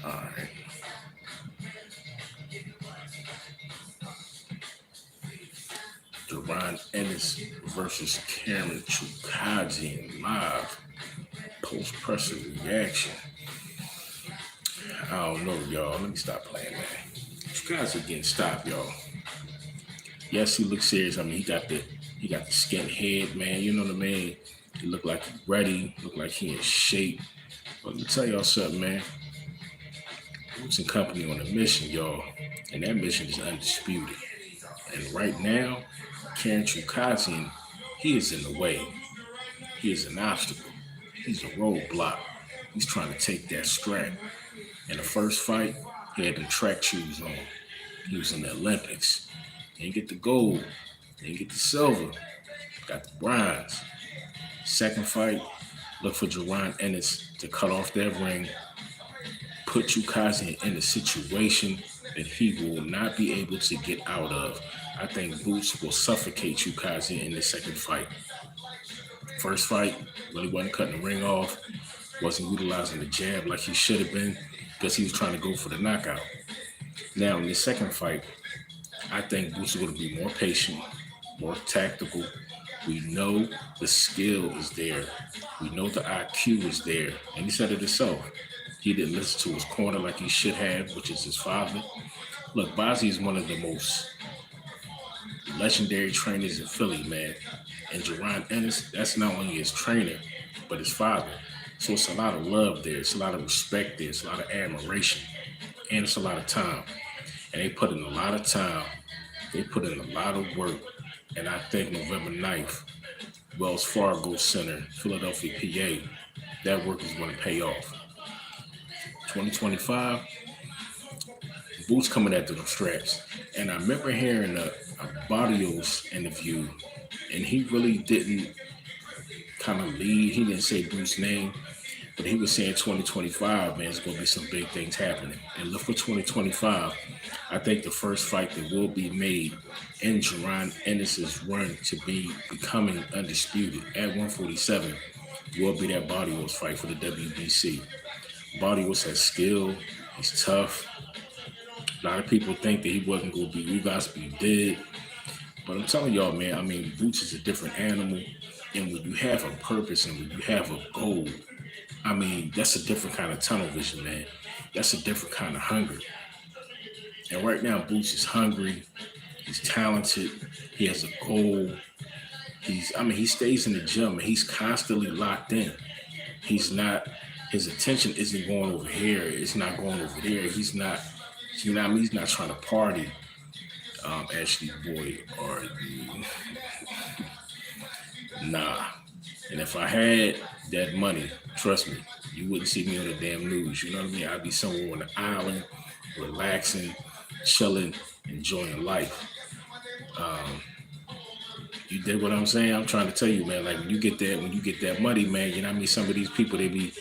All right. Jaron ENNIS versus CHUKHADZHIAN live post-pressure reaction. I don't know, y'all. Let me stop playing, man. CHUKHADZHIAN getting stopped, y'all. Yes, he looks serious. I mean, he got the skin head, man. You know what I mean? He look like he's ready. Look like he in shape. But let me tell y'all something, man. Boots and Company on a mission, y'all, and that mission is undisputed. And right now, CHUKHADZHIAN, he is in the way. He is an obstacle. He's a roadblock. He's trying to take that strap. In the first fight, he had them track shoes on. He was in the Olympics. He didn't get the gold. He didn't get the silver. Got the bronze. Second fight, look for Jaron ENNIS to cut off that ring, put CHUKHADZHIAN in a situation that he will not be able to get out of. I think Boots will suffocate CHUKHADZHIAN in the second fight. First fight, really wasn't cutting the ring off, wasn't utilizing the jab like he should have been because he was trying to go for the knockout. Now, in the second fight, I think Boots is going to be more patient, more tactical. We know the skill is there. We know the IQ is there. And he said it himself. He didn't listen to his corner like he should have, which is his father. Look, Bozzy is one of the most legendary trainers in Philly, man. And Jaron ENNIS, that's not only his trainer, but his father. So it's a lot of love there. It's a lot of respect there. It's a lot of admiration. And it's a lot of time. And they put in a lot of time. They put in a lot of work. And I think November 9th, Wells Fargo Center, Philadelphia, PA, that work is going to pay off. 2025, Boots coming after them straps. And I remember hearing a Barrios interview, and he really didn't kind of lead. He didn't say Boots' name, but he was saying 2025, man, there's going to be some big things happening. And look for 2025. I think the first fight that will be made in Jaron ENNIS' run to be becoming undisputed at 147 will be that Barrios fight for the WBC. Barrios has skill. He's tough. A lot of people think that he wasn't going to be Ugas, but he did. But I'm telling y'all, man, I mean, Boots is a different animal. And when you have a purpose and when you have a goal, I mean, that's a different kind of tunnel vision, man. That's a different kind of hunger. And right now, Boots is hungry. He's talented. He has a goal. He stays in the gym and he's constantly locked in. His attention isn't going over here. It's not going over there. He's not, he's not trying to party, Ashley Boyd, or nah. And if I had that money, trust me, you wouldn't see me on the damn news. You know what I mean? I'd be somewhere on the island, relaxing, chilling, enjoying life. You dig what I'm saying? I'm trying to tell you, man, like when you get that money, man, you know what I mean? Some of these people, they be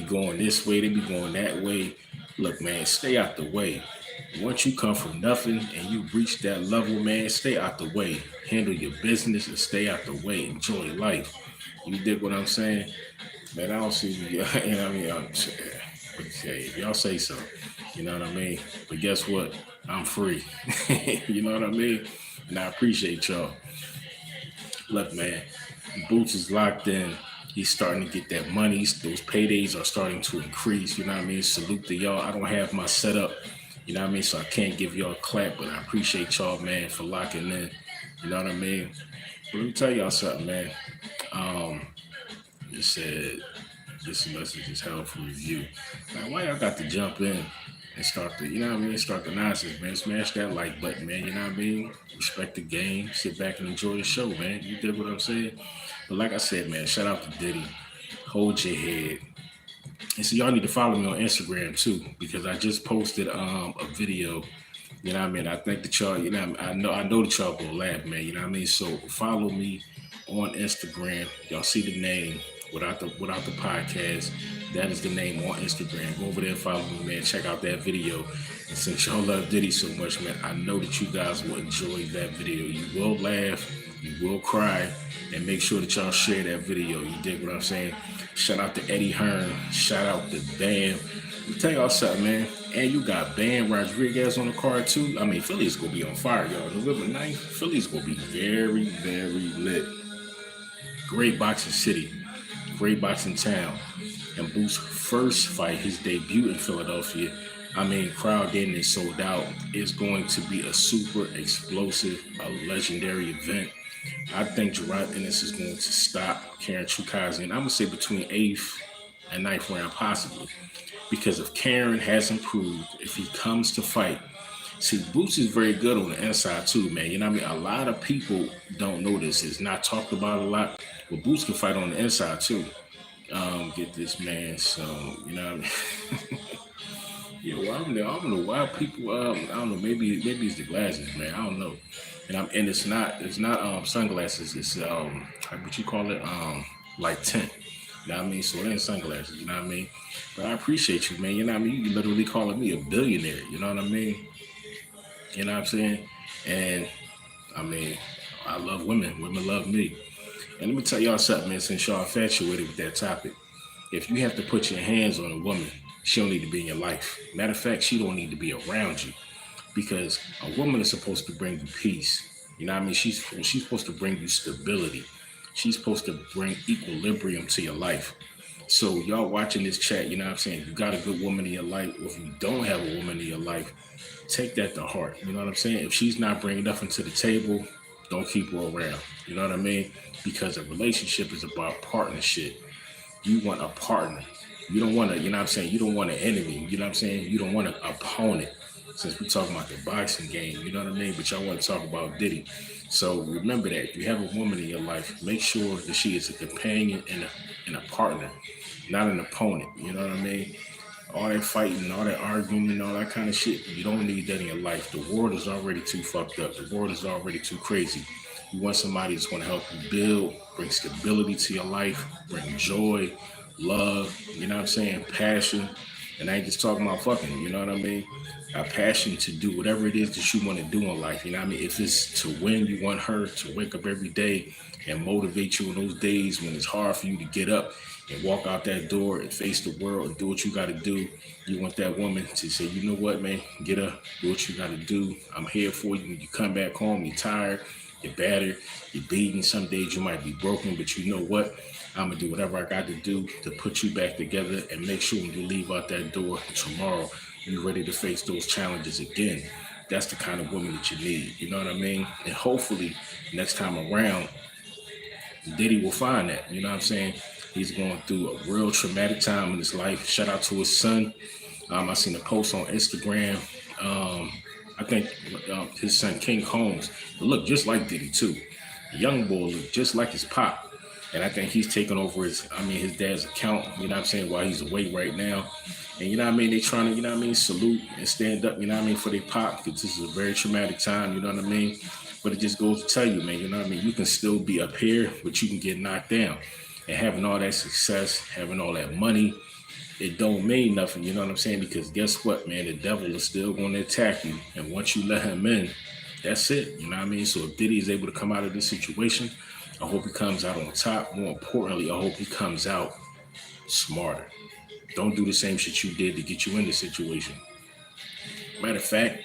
going this way, they be going that way. Look, man, stay out the way. Once you come from nothing and you reach that level, man, stay out the way. Handle your business and stay out the way. Enjoy life. You dig what I'm saying? Man, I don't see you know what I mean? If y'all say so, you know what I mean? But guess what? I'm free. You know what I mean? And I appreciate y'all. Look, man, Boots is locked in. He's starting to get that money. Those paydays are starting to increase. You know what I mean? Salute to y'all. I don't have my setup, you know what I mean? So I can't give y'all a clap, but I appreciate y'all, man, for locking in. You know what I mean? But let me tell y'all something, man. It said, this message is held for review. Now, why y'all got to jump in and start the, you know what I mean? Start the nonsense, man. Smash that like button, man. You know what I mean? Respect the game. Sit back and enjoy the show, man. You dig what I'm saying? But like I said, man, shout out to Diddy. Hold your head. And so y'all need to follow me on Instagram too, because I just posted a video. You know what I mean? I think that y'all, you know, I know that y'all gonna laugh, man. You know what I mean? So follow me on Instagram. Y'all see the name without the podcast. That is the name on Instagram. Go over there, follow me, man. Check out that video. And since y'all love Diddy so much, man, I know that you guys will enjoy that video. You will laugh. You will cry, and make sure that y'all share that video. You dig what I'm saying? Shout out to Eddie Hearn. Shout out to Bam. Let me tell y'all something, man. And you got Bam Rodriguez on the card too. I mean, Philly's gonna be on fire, y'all. November 9th, Philly's gonna be very, very lit. Great boxing city, great boxing town. And Boots' first fight, his debut in Philadelphia, I mean, crowd getting it sold out. It's going to be a super explosive, a legendary event. I think Jaron ENNIS is going to stop Jaron CHUKHADZHIAN. I'm going to say between 8th and 9th round, possibly. Because if Jaron has improved, if he comes to fight, see, Boots is very good on the inside too, man. You know what I mean? A lot of people don't know this. It's not talked about a lot. But Boots can fight on the inside too. Get this man some, you know what I mean? Yeah, well, I don't know why people. I don't know. Maybe it's the glasses, man. I don't know. And it's not sunglasses. It's what you call it, like tint. You know what I mean? So it ain't sunglasses. You know what I mean? But I appreciate you, man. You know what I mean? You literally calling me a billionaire. You know what I mean? You know what I'm saying? And I mean, I love women. Women love me. And let me tell y'all something, man. Since y'all infatuated with that topic, if you have to put your hands on a woman, she don't need to be in your life. Matter of fact, she don't need to be around you, because a woman is supposed to bring you peace. You know what I mean? She's supposed to bring you stability. She's supposed to bring equilibrium to your life. So y'all watching this chat, you know what I'm saying? You got a good woman in your life, or if you don't have a woman in your life, take that to heart. You know what I'm saying? If she's not bringing nothing to the table, don't keep her around. You know what I mean? Because a relationship is about partnership. You want a partner. You don't want to, you know what I'm saying? You don't want an enemy. You know what I'm saying? You don't want an opponent. Since we're talking about the boxing game, you know what I mean? But y'all want to talk about Diddy. So remember that if you have a woman in your life, make sure that she is a companion and a partner, not an opponent. You know what I mean? All that fighting, all that arguing, and all that kind of shit, you don't need that in your life. The world is already too fucked up. The world is already too crazy. You want somebody that's going to help you build, bring stability to your life, bring joy, love, you know what I'm saying, passion. And I ain't just talking about fucking, you know what I mean? A passion to do whatever it is that you want to do in life. You know what I mean? If it's to win, you want her to wake up every day and motivate you in those days when it's hard for you to get up and walk out that door and face the world and do what you got to do. You want that woman to say, you know what, man, get up, do what you got to do. I'm here for you. When you come back home, you're tired, you're battered, you're beaten. Some days you might be broken, but you know what? I'm going to do whatever I got to do to put you back together and make sure when you leave out that door tomorrow, you're ready to face those challenges again. That's the kind of woman that you need. You know what I mean? And hopefully next time around, Diddy will find that. You know what I'm saying? He's going through a real traumatic time in his life. Shout out to his son. I seen a post on Instagram. I think his son, King Combs, looked just like Diddy too. The young boy looked just like his pop. And I think he's taking over his dad's account, you know what I'm saying, while he's away right now. And you know what I mean, they trying to, you know what I mean, salute and stand up, you know what I mean, for their pop, because this is a very traumatic time, you know what I mean? But it just goes to tell you, man, you know what I mean, you can still be up here, but you can get knocked down. And having all that success, having all that money, it don't mean nothing, you know what I'm saying? Because guess what, man, the devil is still going to attack you. And once you let him in, that's it, you know what I mean? So if Diddy is able to come out of this situation, I hope he comes out on top. More importantly, I hope he comes out smarter. Don't do the same shit you did to get you in this situation. Matter of fact,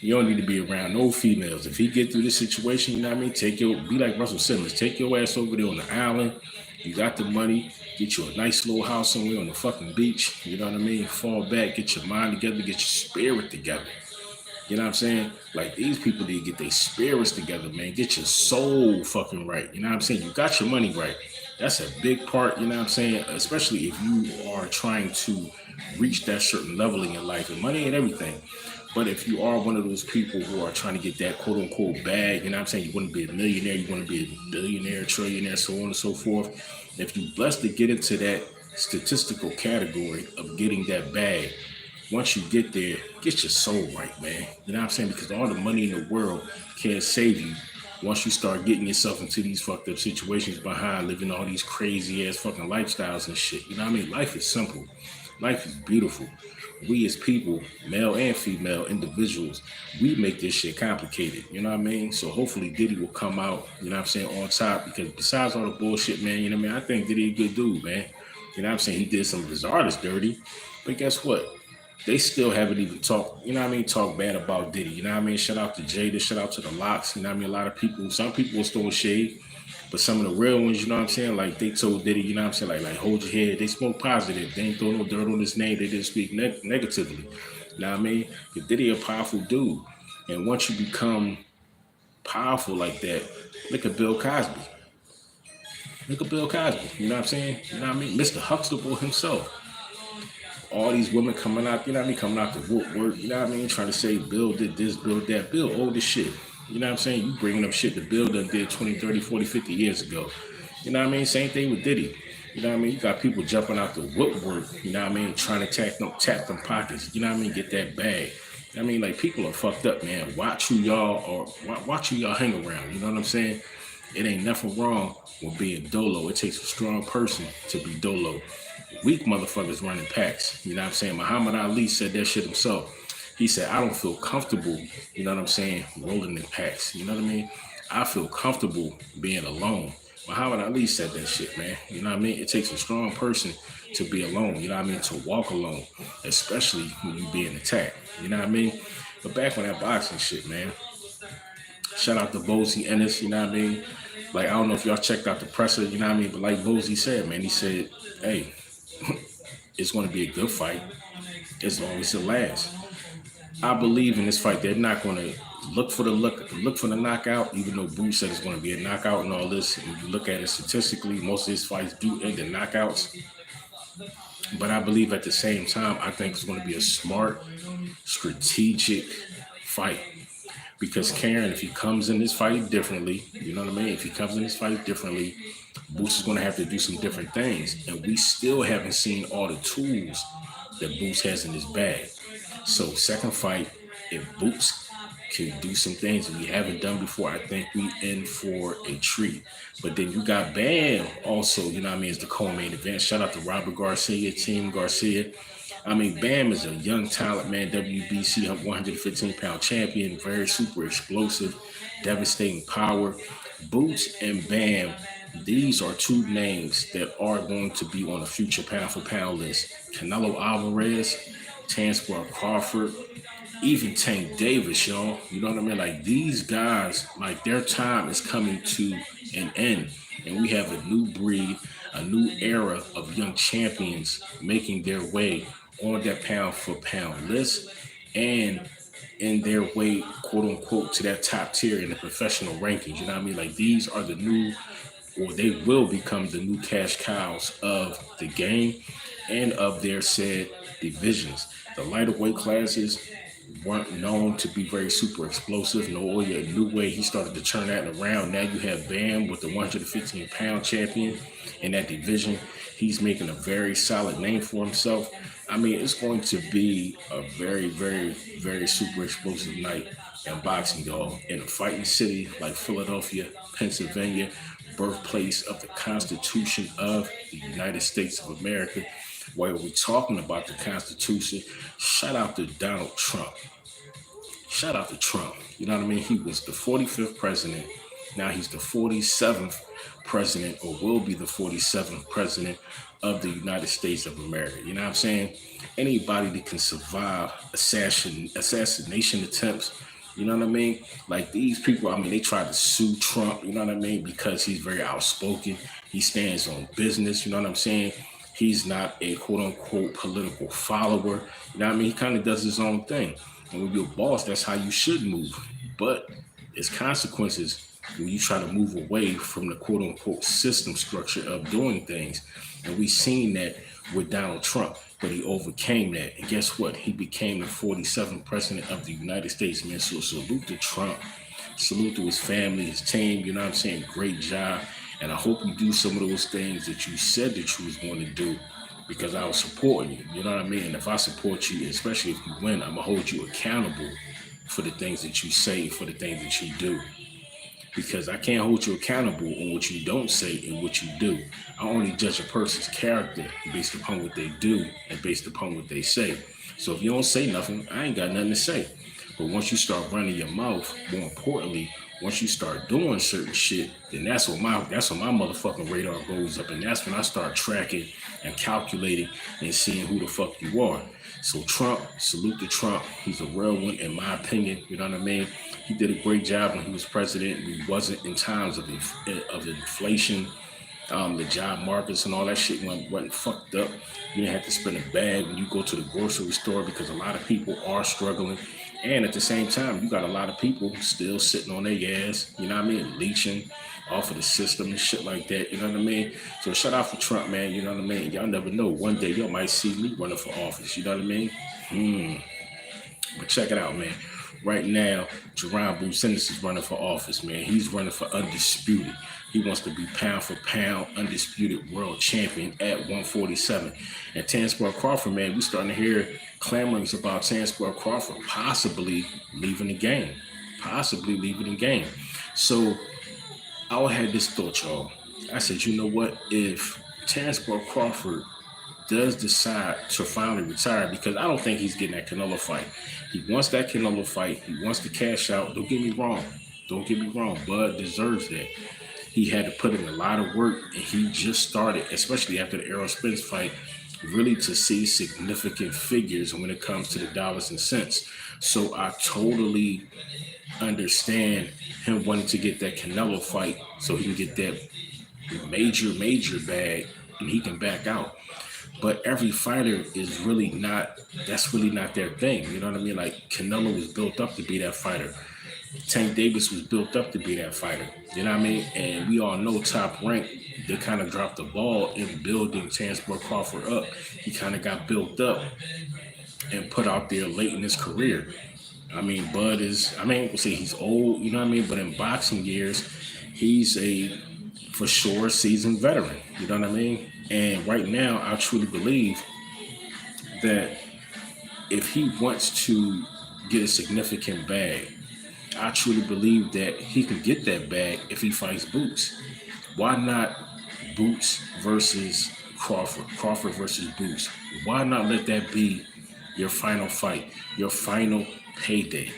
you don't need to be around no females. If he get through this situation, you know what I mean? Be like Russell Simmons. Take your ass over there on the island. You got the money. Get you a nice little house somewhere on the fucking beach. You know what I mean? Fall back. Get your mind together. Get your spirit together. You know what I'm saying? Like, these people need to get their spirits together, man. Get your soul fucking right. You know what I'm saying? You got your money right. That's a big part, you know what I'm saying? Especially if you are trying to reach that certain level in your life. And money ain't everything. But if you are one of those people who are trying to get that quote unquote bag, you know what I'm saying? You want to be a millionaire, you want to be a billionaire, trillionaire, so on and so forth. If you're blessed to get into that statistical category of getting that bag, once you get there, get your soul right, man. You know what I'm saying? Because all the money in the world can't save you once you start getting yourself into these fucked up situations behind living all these crazy ass fucking lifestyles and shit. You know what I mean? Life is simple. Life is beautiful. We as people, male and female individuals, we make this shit complicated. You know what I mean? So hopefully Diddy will come out, you know what I'm saying, on top, because besides all the bullshit, man, you know what I mean? I think Diddy a good dude, man. You know what I'm saying? He did some of his artists dirty. But guess what? They still haven't even talked, you know what I mean, talk bad about Diddy. You know what I mean? Shout out to Jada, shout out to the Locks. You know what I mean? A lot of people, some people was throwing shade. But some of the real ones, you know what I'm saying? Like they told Diddy, you know what I'm saying? Like hold your head. They spoke positive. They ain't throw no dirt on his name. They didn't speak negatively. You know what I mean? But Diddy a powerful dude. And once you become powerful like that, look at Bill Cosby. Look at Bill Cosby. You know what I'm saying? You know what I mean? Mr. Huxtable himself. All these women coming out, you know what I mean? Coming out to work, you know what I mean? Trying to say Bill did this, Bill that. Bill old as shit. You know what I'm saying? You bringing up shit that Bill done did 20, 30, 40, 50 years ago. You know what I mean? Same thing with Diddy. You know what I mean? You got people jumping out the woodwork, you know what I mean? Trying to tap them pockets, you know what I mean? Get that bag. I mean, like, people are fucked up, man. Watch who y'all hang around. You know what I'm saying? It ain't nothing wrong with being dolo. It takes a strong person to be dolo. Weak motherfuckers running packs. You know what I'm saying? Muhammad Ali said that shit himself. He said, I don't feel comfortable, you know what I'm saying, rolling in packs. You know what I mean? I feel comfortable being alone. Muhammad Ali said that shit, man. You know what I mean? It takes a strong person to be alone, you know what I mean? To walk alone, especially when you being attacked. You know what I mean? But back on that boxing shit, man. Shout out to Jaron ENNIS, you know what I mean? Like, I don't know if y'all checked out the presser, you know what I mean? But like Jaron said, man, he said, hey, it's going to be a good fight as long as it lasts. I believe in this fight. They're not going to look for the knockout, even though Boots said it's going to be a knockout and all this. And you look at it statistically, most of his fights do end in knockouts. But I believe at the same time, I think it's going to be a smart, strategic fight. Because Karen, if he comes in this fight differently, you know what I mean? If he comes in this fight differently, Boots is going to have to do some different things. And we still haven't seen all the tools that Boots has in his bag. So second fight, if Boots can do some things we haven't done before, I think we in for a treat. But then you got Bam also, you know what I mean, as the co-main event. Shout out to Robert Garcia, Team Garcia. I mean, Bam is a young talent, man, WBC 115-pound champion, very super explosive, devastating power. Boots and Bam, these are two names that are going to be on the future pound-for-pound list. Canelo Alvarez, Tansworth Crawford, even Tank Davis, y'all. You know what I mean? Like, these guys, like, their time is coming to an end. And we have a new breed, a new era of young champions making their way on that pound-for-pound list and in their way, quote-unquote, to that top tier in the professional rankings. You know what I mean? Like, these are the new, or they will become the new cash cows of the game and of their said divisions. The lighter weight classes weren't known to be very super explosive. Naoya Inoue, he started to turn that around. Now you have Bam with the 115-pound champion in that division. He's making a very solid name for himself. I mean, it's going to be a very, very, very super explosive night in boxing, y'all. In a fighting city like Philadelphia, Pennsylvania, birthplace of the Constitution of the United States of America. While we're talking about the Constitution, shout out to Donald Trump. Shout out to Trump. You know what I mean? He was the 45th president. Now he's the 47th president, or will be the 47th president of the United States of America. You know what I'm saying? Anybody that can survive assassination attempts, you know what I mean? Like, these people, I mean, they tried to sue Trump, you know what I mean? Because he's very outspoken. He stands on business, you know what I'm saying? He's not a quote-unquote political follower. You know what I mean? He kind of does his own thing. And when you're a boss, that's how you should move. But there's consequences when you try to move away from the quote-unquote system structure of doing things. And we've seen that with Donald Trump, but he overcame that. And guess what? He became the 47th president of the United States, man. So salute to Trump. Salute to his family, his team. You know what I'm saying? Great job. And I hope you do some of those things that you said that you was going to do, because I was supporting you. You know what I mean? And if I support you, especially if you win, I'm going to hold you accountable for the things that you say, for the things that you do. because I can't hold you accountable on what you don't say and what you do. I only judge a person's character based upon what they do and based upon what they say. So if you don't say nothing, I ain't got nothing to say. But once you start running your mouth, more importantly, once you start doing certain shit, then that's when my motherfucking radar goes up, and that's when I start tracking and calculating and seeing who the fuck you are. So Trump, salute to Trump. He's a real one in my opinion. You know what I mean? He did a great job when he was president. He wasn't in times of inflation. The job markets and all that shit wasn't fucked up. You didn't have to spend a bag when you go to the grocery store because a lot of people are struggling. And at the same time, you got a lot of people still sitting on their ass, you know what I mean, leeching off of the system and shit like that, you know what I mean? So shout out for Trump, man, you know what I mean? Y'all never know. One day y'all might see me running for office, you know what I mean? But check it out, man. Right now, Jaron ENNIS is running for office, man. He's running for undisputed. He wants to be pound for pound undisputed world champion at 147. And Tansborough Crawford, man, we starting to hear clamorings about Tansborough Crawford possibly leaving the game. So I had this thought, y'all. I said, you know what? If Tansborough Crawford does decide to finally retire, because I don't think he's getting that Canelo fight. He wants that Canelo fight. He wants to cash out. Don't get me wrong. Bud deserves that. He had to put in a lot of work, and he just started, especially after the Errol Spence fight, really to see significant figures when it comes to the dollars and cents. So I totally understand him wanting to get that Canelo fight so he can get that major bag and he can back out. But every fighter is really not their thing. You know what I mean? Like Canelo was built up to be that fighter. Tank Davis was built up to be that fighter. You know what I mean? And we all know Top Rank, they kind of dropped the ball in building Tansborough Crawford up. He kind of got built up and put out there late in his career. I mean, Bud is, I mean, say he's old, you know what I mean? But in boxing years, he's a, for sure, seasoned veteran. You know what I mean? And right now, I truly believe that if he wants to get a significant bag, I truly believe that he can get that bag if he fights Boots. Why not Boots versus Crawford? Crawford versus Boots. Why not let that be your final fight, your final payday,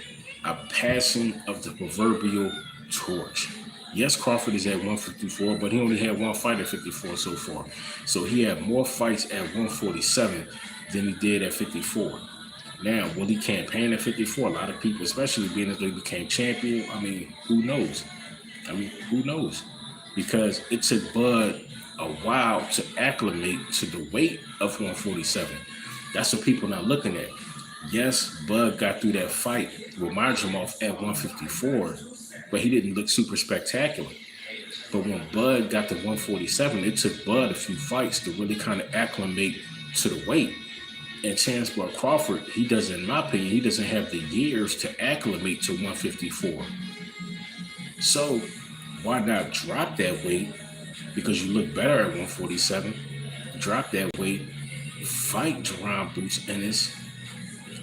a passing of the proverbial torch? Yes, Crawford is at 154, but he only had one fight at 54 so far. So he had more fights at 147 than he did at 54. Now, will he campaign at 54? A lot of people, especially being as though he became champion, I mean, who knows? Because it took Bud a while to acclimate to the weight of 147. That's what people are not looking at. Yes, Bud got through that fight with Marjamov at 154, but he didn't look super spectacular. But when Bud got to 147, it took Bud a few fights to really kind of acclimate to the weight. And Tansborough Crawford, he doesn't, in my opinion, he doesn't have the years to acclimate to 154. So why not drop that weight? Because you look better at 147. Drop that weight, fight Jaron Boots Ennis,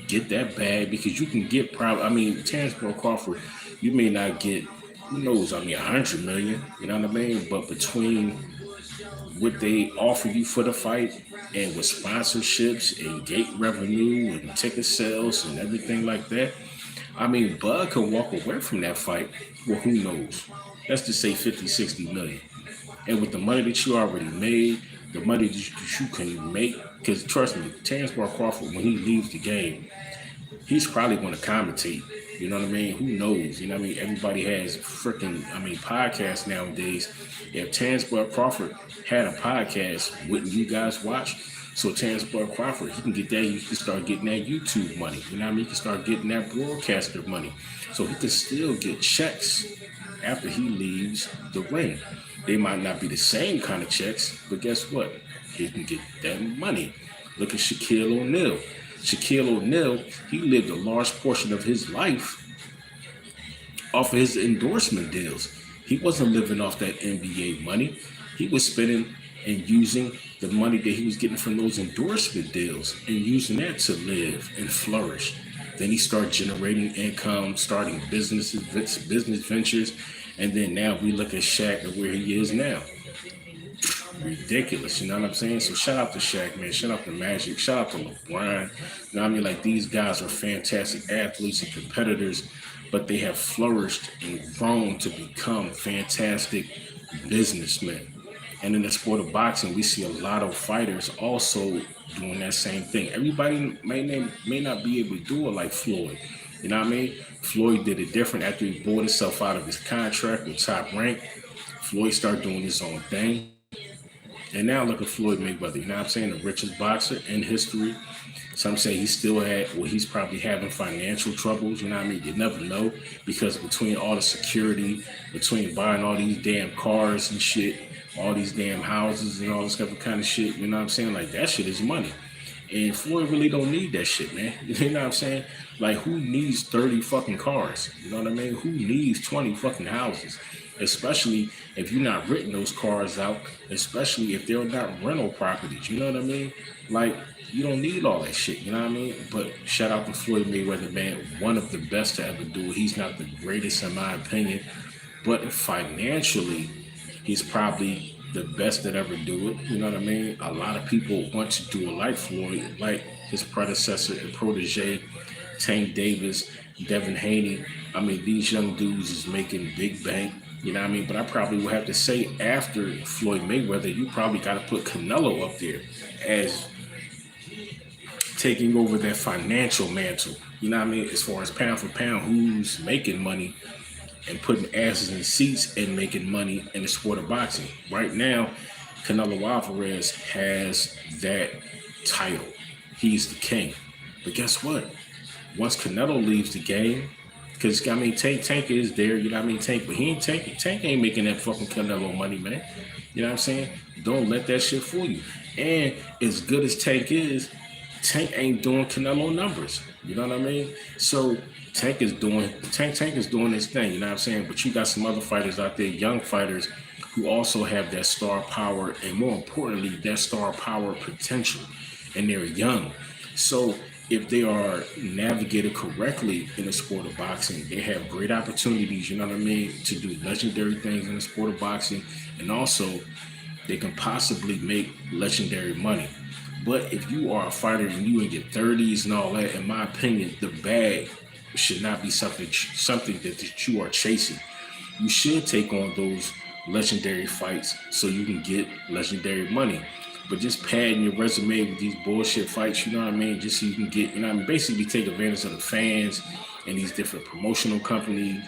get that bag, because you can get probably, I mean, Tansborough Crawford, you may not get, who knows, I mean, 100 million, you know what I mean? But between what they offer you for the fight and with sponsorships and gate revenue and ticket sales and everything like that, I mean, Bud could walk away from that fight. Well, who knows? Let's just say 50, 60 million. And with the money that you already made, the money that you can make, because trust me, Tansborough Crawford, when he leaves the game, he's probably going to commentate. You know what I mean? Who knows? You know what I mean? Everybody has freaking, podcasts nowadays. If Tansborough Crawford had a podcast, wouldn't you guys watch? So Tansborough Crawford, he can get that. You can start getting that YouTube money. You know what I mean? He can start getting that broadcaster money. So he can still get checks after he leaves the ring. They might not be the same kind of checks, but guess what? He can get that money. Look at Shaquille O'Neal. Shaquille O'Neal, he lived a large portion of his life off of his endorsement deals. He wasn't living off that NBA money. He was spending and using the money that he was getting from those endorsement deals and using that to live and flourish. Then he started generating income, starting business ventures, And then now we look at Shaq and where he is now. Ridiculous, you know what I'm saying? So shout out to Shaq, man. Shout out to Magic. Shout out to LeBron. You know what I mean? Like, these guys are fantastic athletes and competitors, but they have flourished and grown to become fantastic businessmen. And in the sport of boxing, we see a lot of fighters also doing that same thing. Everybody may not be able to do it like Floyd. You know what I mean? Floyd did it different after he bought himself out of his contract with Top Rank. Floyd started doing his own thing. And now look at Floyd Mayweather, you know what I'm saying? The richest boxer in history. Some say he's probably having financial troubles, you know what I mean? You never know, because between all the security, between buying all these damn cars and shit, all these damn houses and all this other kind of shit, you know what I'm saying? Like, that shit is money. And Floyd really don't need that shit, man. You know what I'm saying? Like, who needs 30 fucking cars? You know what I mean? Who needs 20 fucking houses? Especially if you're not renting those cars out, especially if they're not rental properties. You know what I mean? Like, you don't need all that shit, you know what I mean? But shout out to Floyd Mayweather, man. One of the best to ever do it. He's not the greatest in my opinion, but financially, he's probably the best that ever do it. You know what I mean? A lot of people want to do it like Floyd, like his predecessor and protege, Tank Davis, Devin Haney. I mean, these young dudes is making big bank. You know what I mean? But I probably would have to say, after Floyd Mayweather, you probably got to put Canelo up there as taking over that financial mantle. You know what I mean? As far as pound for pound, who's making money and putting asses in seats and making money in the sport of boxing. Right now, Canelo Alvarez has that title. He's the king. But guess what? Once Canelo leaves the game, because, I mean, Tank is there, you know what I mean? Tank, but he ain't Tank ain't making that fucking Canelo money, man. You know what I'm saying? Don't let that shit fool you. And as good as Tank is, Tank ain't doing Canelo numbers. You know what I mean? So Tank is doing his thing, you know what I'm saying? But you got some other fighters out there, young fighters, who also have that star power, and more importantly, that star power potential. And they're young. So if they are navigated correctly in the sport of boxing, they have great opportunities, you know what I mean, to do legendary things in the sport of boxing. And also, they can possibly make legendary money. But if you are a fighter and you in your 30s and all that, in my opinion, the bag should not be something that you are chasing. You should take on those legendary fights so you can get legendary money. But just padding your resume with these bullshit fights, you know what I mean? Just so you can get, you know what I mean? Basically take advantage of the fans and these different promotional companies,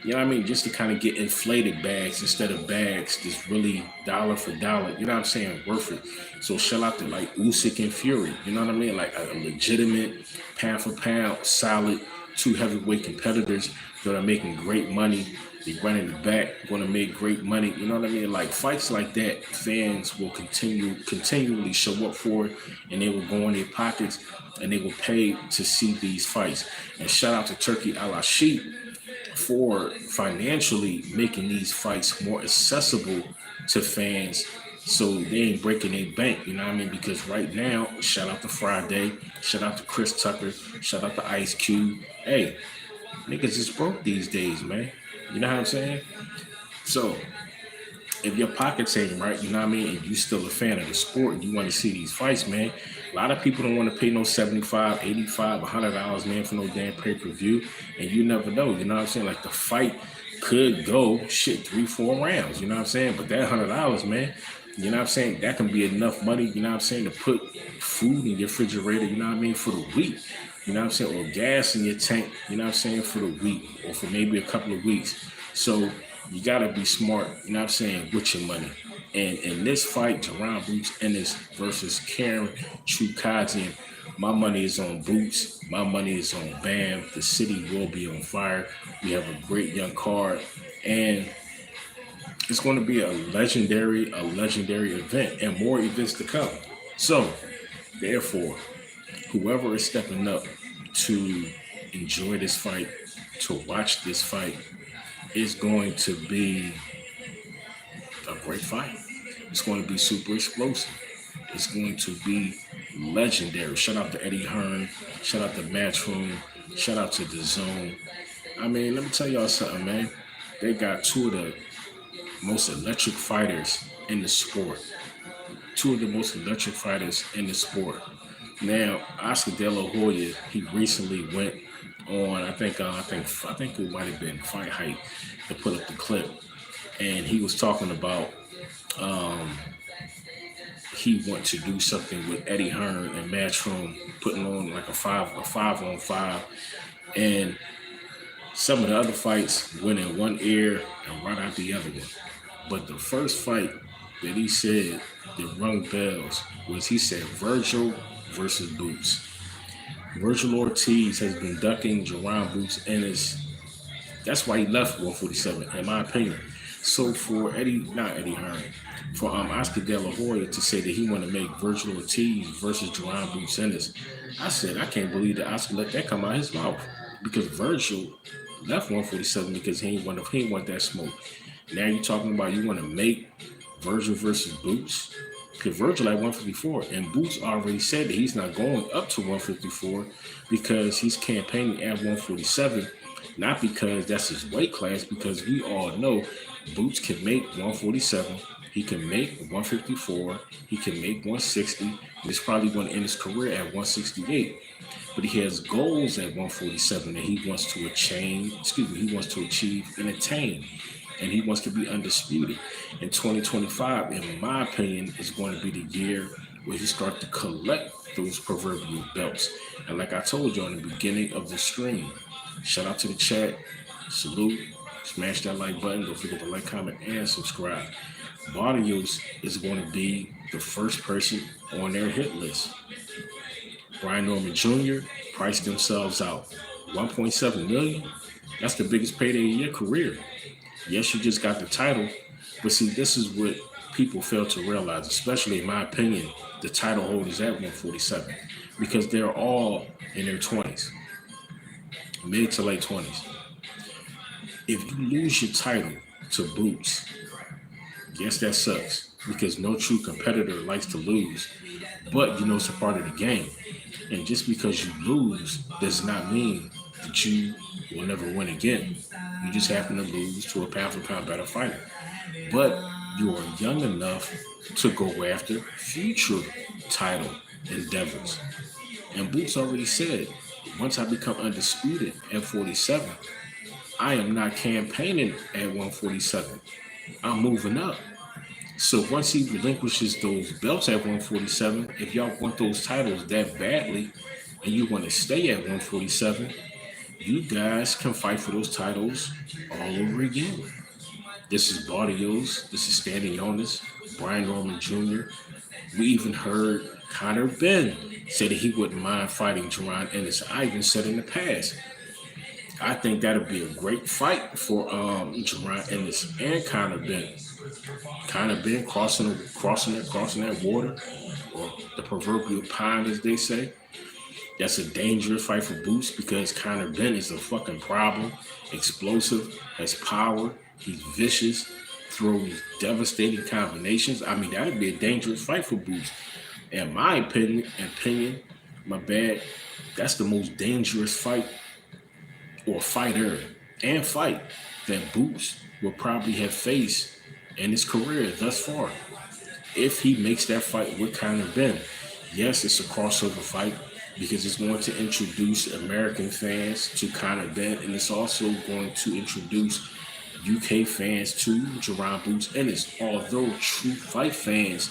you know what I mean? Just to kind of get inflated bags instead of bags that's really dollar for dollar, you know what I'm saying? Worth it. So shout out to like Usyk and Fury, you know what I mean? Like a legitimate pound for pound, solid, two heavyweight competitors that are making great money. They running the back, going to make great money. You know what I mean? Like fights like that, fans will continually show up for it, and they will go in their pockets and they will pay to see these fights. And shout out to Turki Al-Sheikh for financially making these fights more accessible to fans, so they ain't breaking their bank, you know what I mean? Because right now, shout out to Friday, shout out to Chris Tucker, shout out to Ice Cube. Hey, niggas is broke these days, man. You know what I'm saying? So if your pockets ain't right, you know what I mean, and you still a fan of the sport and you want to see these fights, man, a lot of people don't want to pay no $75, $85, $100, man, for no damn pay-per-view. And you never know, you know what I'm saying? Like the fight could go, shit, 3-4 rounds, you know what I'm saying? But that $100, man, you know what I'm saying, that can be enough money, you know what I'm saying, to put food in your refrigerator, you know what I mean, for the week. You know what I'm saying? Or gas in your tank, you know what I'm saying, for the week or for maybe a couple of weeks. So you got to be smart, you know what I'm saying, with your money. And in this fight, Jaron ENNIS versus Jaron CHUKHADZHIAN, my money is on Boots. My money is on Bam. The city will be on fire. We have a great young card. And it's going to be a legendary event and more events to come. So, therefore, whoever is stepping up to enjoy this fight, to watch this fight, is going to be a great fight. It's going to be super explosive. It's going to be legendary. Shout out to Eddie Hearn. Shout out to Matchroom. Shout out to dazn. I mean, let me tell y'all something, man. they got two of the most electric fighters in the sport. Two of the most electric fighters in the sport. Now, Oscar De La Hoya, he recently went on. I think it might have been Fight Hype to put up the clip, and he was talking about he want to do something with Eddie Hearn and Matchroom, putting on like a five on five, and some of the other fights went in one ear and right out the other one. But the first fight that he said that rung bells was he said Virgil versus Boots. Virgil Ortiz has been ducking Jaron Boots Ennis. That's why he left 147, in my opinion. So for not Eddie Hearn, for Oscar De La Hoya to say that he want to make Virgil Ortiz versus Jaron Boots Ennis, I said I can't believe that Oscar let that come out of his mouth, because Virgil left 147 because he ain't want that smoke. Now you're talking about you want to make Virgil versus Boots? Because Virgil at 154, and Boots already said that he's not going up to 154 because he's campaigning at 147, not because that's his weight class, because we all know Boots can make 147, he can make 154, he can make 160, and he's probably going to end his career at 168. But he has goals at 147 that he wants to achieve and attain. And he wants to be undisputed. In 2025, in my opinion, is going to be the year where he starts to collect those proverbial belts. And like I told you in the beginning of the stream, shout out to the chat, salute, smash that like button, don't forget to like, comment, and subscribe. Barrios is going to be the first person on their hit list. Brian Norman Jr. priced themselves out. 1.7 million, that's the biggest payday of your career. Yes, you just got the title, but see, this is what people fail to realize, especially in my opinion, the title holders at 147, because they're all in their 20s, mid to late 20s. If you lose your title to Boots, yes, that sucks, because no true competitor likes to lose, but you know it's a part of the game. And just because you lose does not mean that you will never win again. You just happen to lose to a pound-for-pound better fighter. But you are young enough to go after future title endeavors. And Boots already said, once I become undisputed at 47, I am not campaigning at 147. I'm moving up. So once he relinquishes those belts at 147, if y'all want those titles that badly and you want to stay at 147, you guys can fight for those titles all over again. This is Barrios. This is Standing Jonas, Brian Norman Jr. We even heard Conor Benn say that he wouldn't mind fighting Jaron Ennis. I even said in the past, I think that'll be a great fight for Jaron Ennis and Conor Benn. Conor Benn crossing that water, or the proverbial pond, as they say. That's a dangerous fight for Boots, because Conor Benn is a fucking problem. Explosive, has power, he's vicious, throws devastating combinations. I mean, that'd be a dangerous fight for Boots. In my opinion, that's the most dangerous fight or fighter and fight that Boots will probably have faced in his career thus far. If he makes that fight with Conor Benn, yes, it's a crossover fight because it's going to introduce American fans to Conor Benn, and it's also going to introduce UK fans to Jaron Boots Ennis. Although true fight fans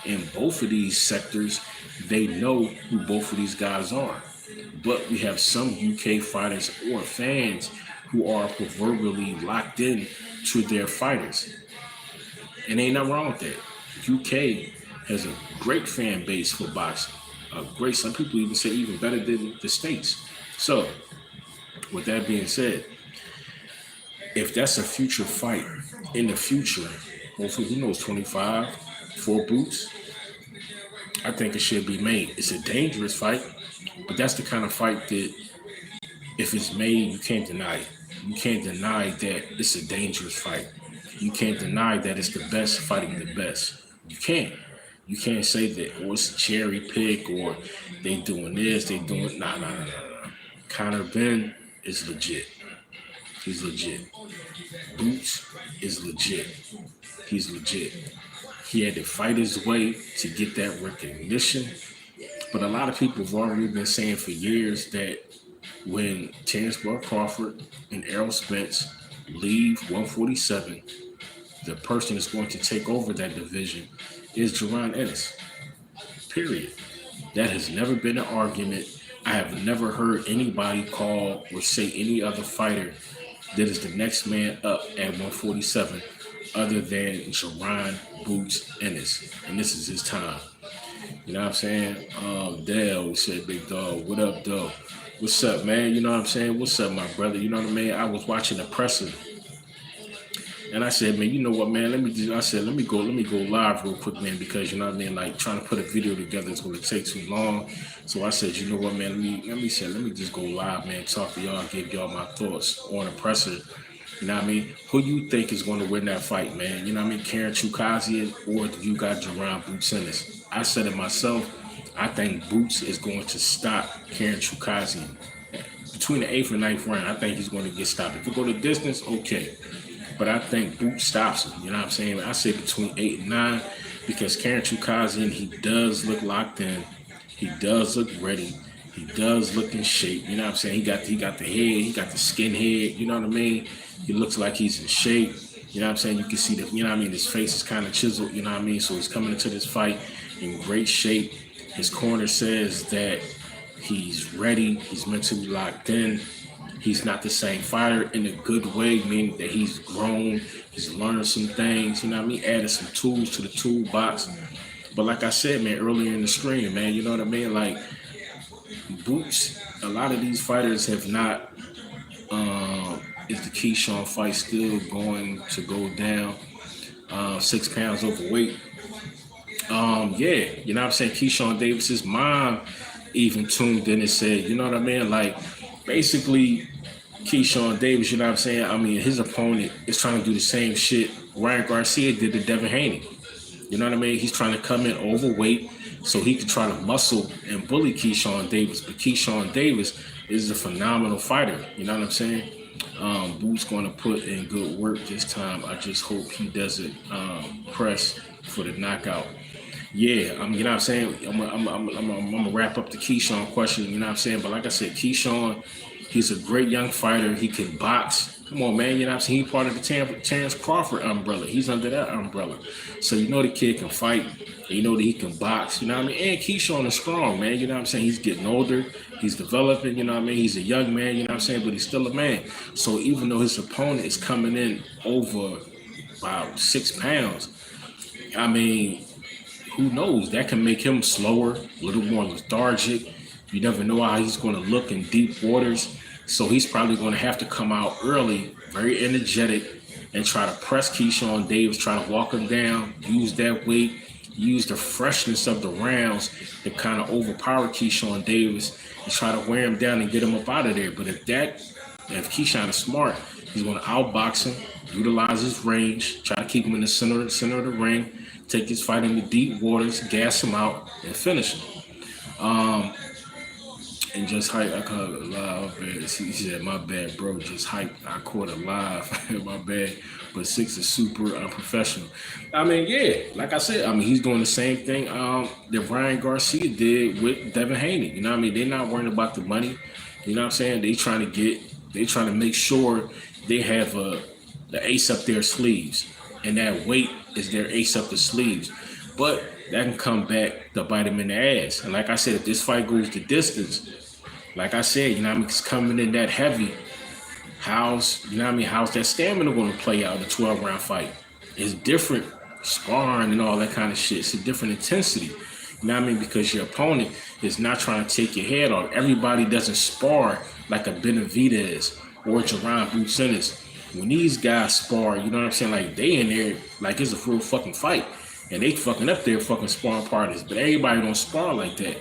in both of these sectors, they know who both of these guys are. But we have some UK fighters or fans who are proverbially locked in to their fighters. And ain't nothing wrong with that. UK has a great fan base for boxing. Some people even say even better than the States. So, with that being said, if that's a future fight in the future, hopefully, who knows, 25 for Boots, I think it should be made. It's a dangerous fight, but that's the kind of fight that if it's made, you can't deny it. You can't deny that it's a dangerous fight. You can't deny that it's the best fighting the best. You can't. You can't say that, oh, it's a cherry pick, or they doing this, they doing, nah. Conor Benn is legit. He's legit. Boots is legit. He's legit. He had to fight his way to get that recognition. But a lot of people have already been saying for years that when Terrence Bud Crawford and Errol Spence leave 147, the person that's going to take over that division is Jaron ENNIS. Period. That has never been an argument. I have never heard anybody call or say any other fighter that is the next man up at 147 other than Jaron Boots Ennis. And this is his time. You know what I'm saying? Dale said, big dog, what up, dog? What's up, man? You know what I'm saying? What's up, my brother? You know what I mean? I was watching the presser. And I said, man, you know what, man? Let me go live real quick, man, because you know what I mean, like trying to put a video together is going to take too long. So I said, you know what, man? Let me just go live, man. Talk to y'all, give y'all my thoughts on the presser. You know what I mean? Who you think is going to win that fight, man? You know what I mean? Karen CHUKHADZHIAN, or do you got Jaron Boots Ennis? I said it myself. I think Boots is going to stop Karen CHUKHADZHIAN between the 8th and 9th round. I think he's going to get stopped. If we go the distance, okay. But I think Boots stops him. You know what I'm saying? I say between 8 and 9 because Karen CHUKHADZHIAN, he does look locked in. He does look ready. He does look in shape. You know what I'm saying? He got the head. He got the skin head. You know what I mean? He looks like he's in shape. You know what I'm saying? You can see the, you know what I mean? His face is kind of chiseled. You know what I mean? So he's coming into this fight in great shape. His corner says that he's ready. He's mentally locked in. He's not the same fighter in a good way, meaning that he's grown, he's learned some things, you know what I mean, added some tools to the toolbox. But like I said, man, earlier in the stream, man, you know what I mean? Like, Boots, a lot of these fighters have not, is the Keyshawn fight still going to go down 6 pounds overweight? Yeah, you know what I'm saying? Keyshawn Davis's mom even tuned in and said, you know what I mean? Like, basically, Keyshawn Davis, you know what I'm saying? I mean, his opponent is trying to do the same shit Ryan Garcia did to Devin Haney. You know what I mean? He's trying to come in overweight so he can try to muscle and bully Keyshawn Davis. But Keyshawn Davis is a phenomenal fighter. You know what I'm saying? Boots going to put in good work this time. I just hope he doesn't press for the knockout. Yeah, you know what I'm saying? I'm gonna wrap up the Keyshawn question, you know what I'm saying? But like I said, Keyshawn, he's a great young fighter. He can box. Come on, man, you know what I'm saying? He's part of the Terrence Crawford umbrella. He's under that umbrella. So you know the kid can fight. You know that he can box, you know what I mean? And Keyshawn is strong, man, you know what I'm saying? He's getting older. He's developing, you know what I mean? He's a young man, you know what I'm saying? But he's still a man. So even though his opponent is coming in over about 6 pounds, I mean, who knows? That can make him slower, a little more lethargic. You never know how he's going to look in deep waters. So he's probably going to have to come out early, very energetic, and try to press Keyshawn Davis, try to walk him down, use that weight, use the freshness of the rounds to kind of overpower Keyshawn Davis and try to wear him down and get him up out of there. But if Keyshawn is smart, he's going to outbox him, utilize his range, try to keep him in the center of the ring, take his fight into deep waters, gas him out, and finish him. And just hype, I caught it live. He said, my bad, bro, just hype. I caught it live, my bad. But 6 is super unprofessional. I mean, yeah, like I said, I mean, he's doing the same thing that Ryan Garcia did with Devin Haney. You know what I mean? They're not worrying about the money. You know what I'm saying? They trying to make sure they have the ace up their sleeves. And that weight is their ace up the sleeves. But that can come back to bite him in the ass. And like I said, if this fight goes the distance, like I said, you know what I mean, it's coming in that heavy. How's that stamina going to play out in a 12-round fight? It's different sparring and all that kind of shit. It's a different intensity. You know what I mean? Because your opponent is not trying to take your head off. Everybody doesn't spar like a Benavidez or Jaron Boots Ennis. When these guys spar, you know what I'm saying? Like, they in there like it's a real fucking fight. And they fucking up there fucking sparring parties. But everybody don't spar like that.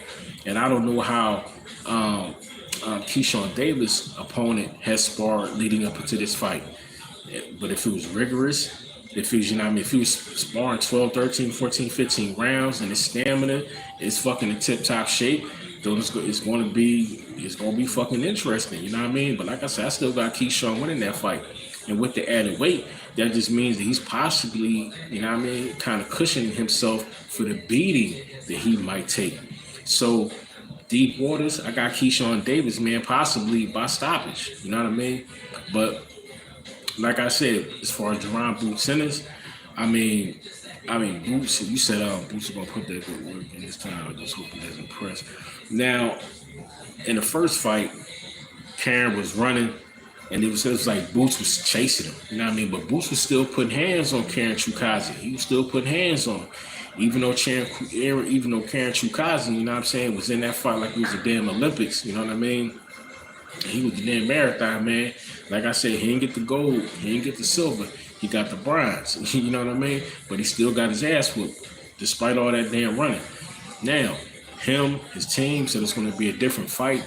And I don't know how Keyshawn Davis' opponent has sparred leading up into this fight. But if it was rigorous, if it was, you know what I mean, if he was sparring 12, 13, 14, 15 rounds and his stamina is fucking in tip-top shape, It's going to be fucking interesting. You know what I mean? But like I said, I still got Keyshawn winning that fight. And with the added weight, that just means that he's possibly, you know what I mean, kind of cushioning himself for the beating that he might take. So deep waters, I got Keyshawn Davis, man, possibly by stoppage. You know what I mean? But like I said, as far as Jaron Boots Ennis, I mean, Boots. You said Boots is gonna put that good work in this time. I just hope he doesn't press. Now, in the first fight, Karen was running, and it was like Boots was chasing him. You know what I mean? But Boots was still putting hands on Karen CHUKHADZHIAN. He was still putting hands on him. Even though Karen CHUKHADZHIAN, you know what I'm saying, was in that fight like it was a damn Olympics. You know what I mean? He was the damn marathon man. Like I said, he didn't get the gold, he didn't get the silver, he got the bronze. You know what I mean? But he still got his ass whooped, despite all that damn running. Now, his team said it's going to be a different fight.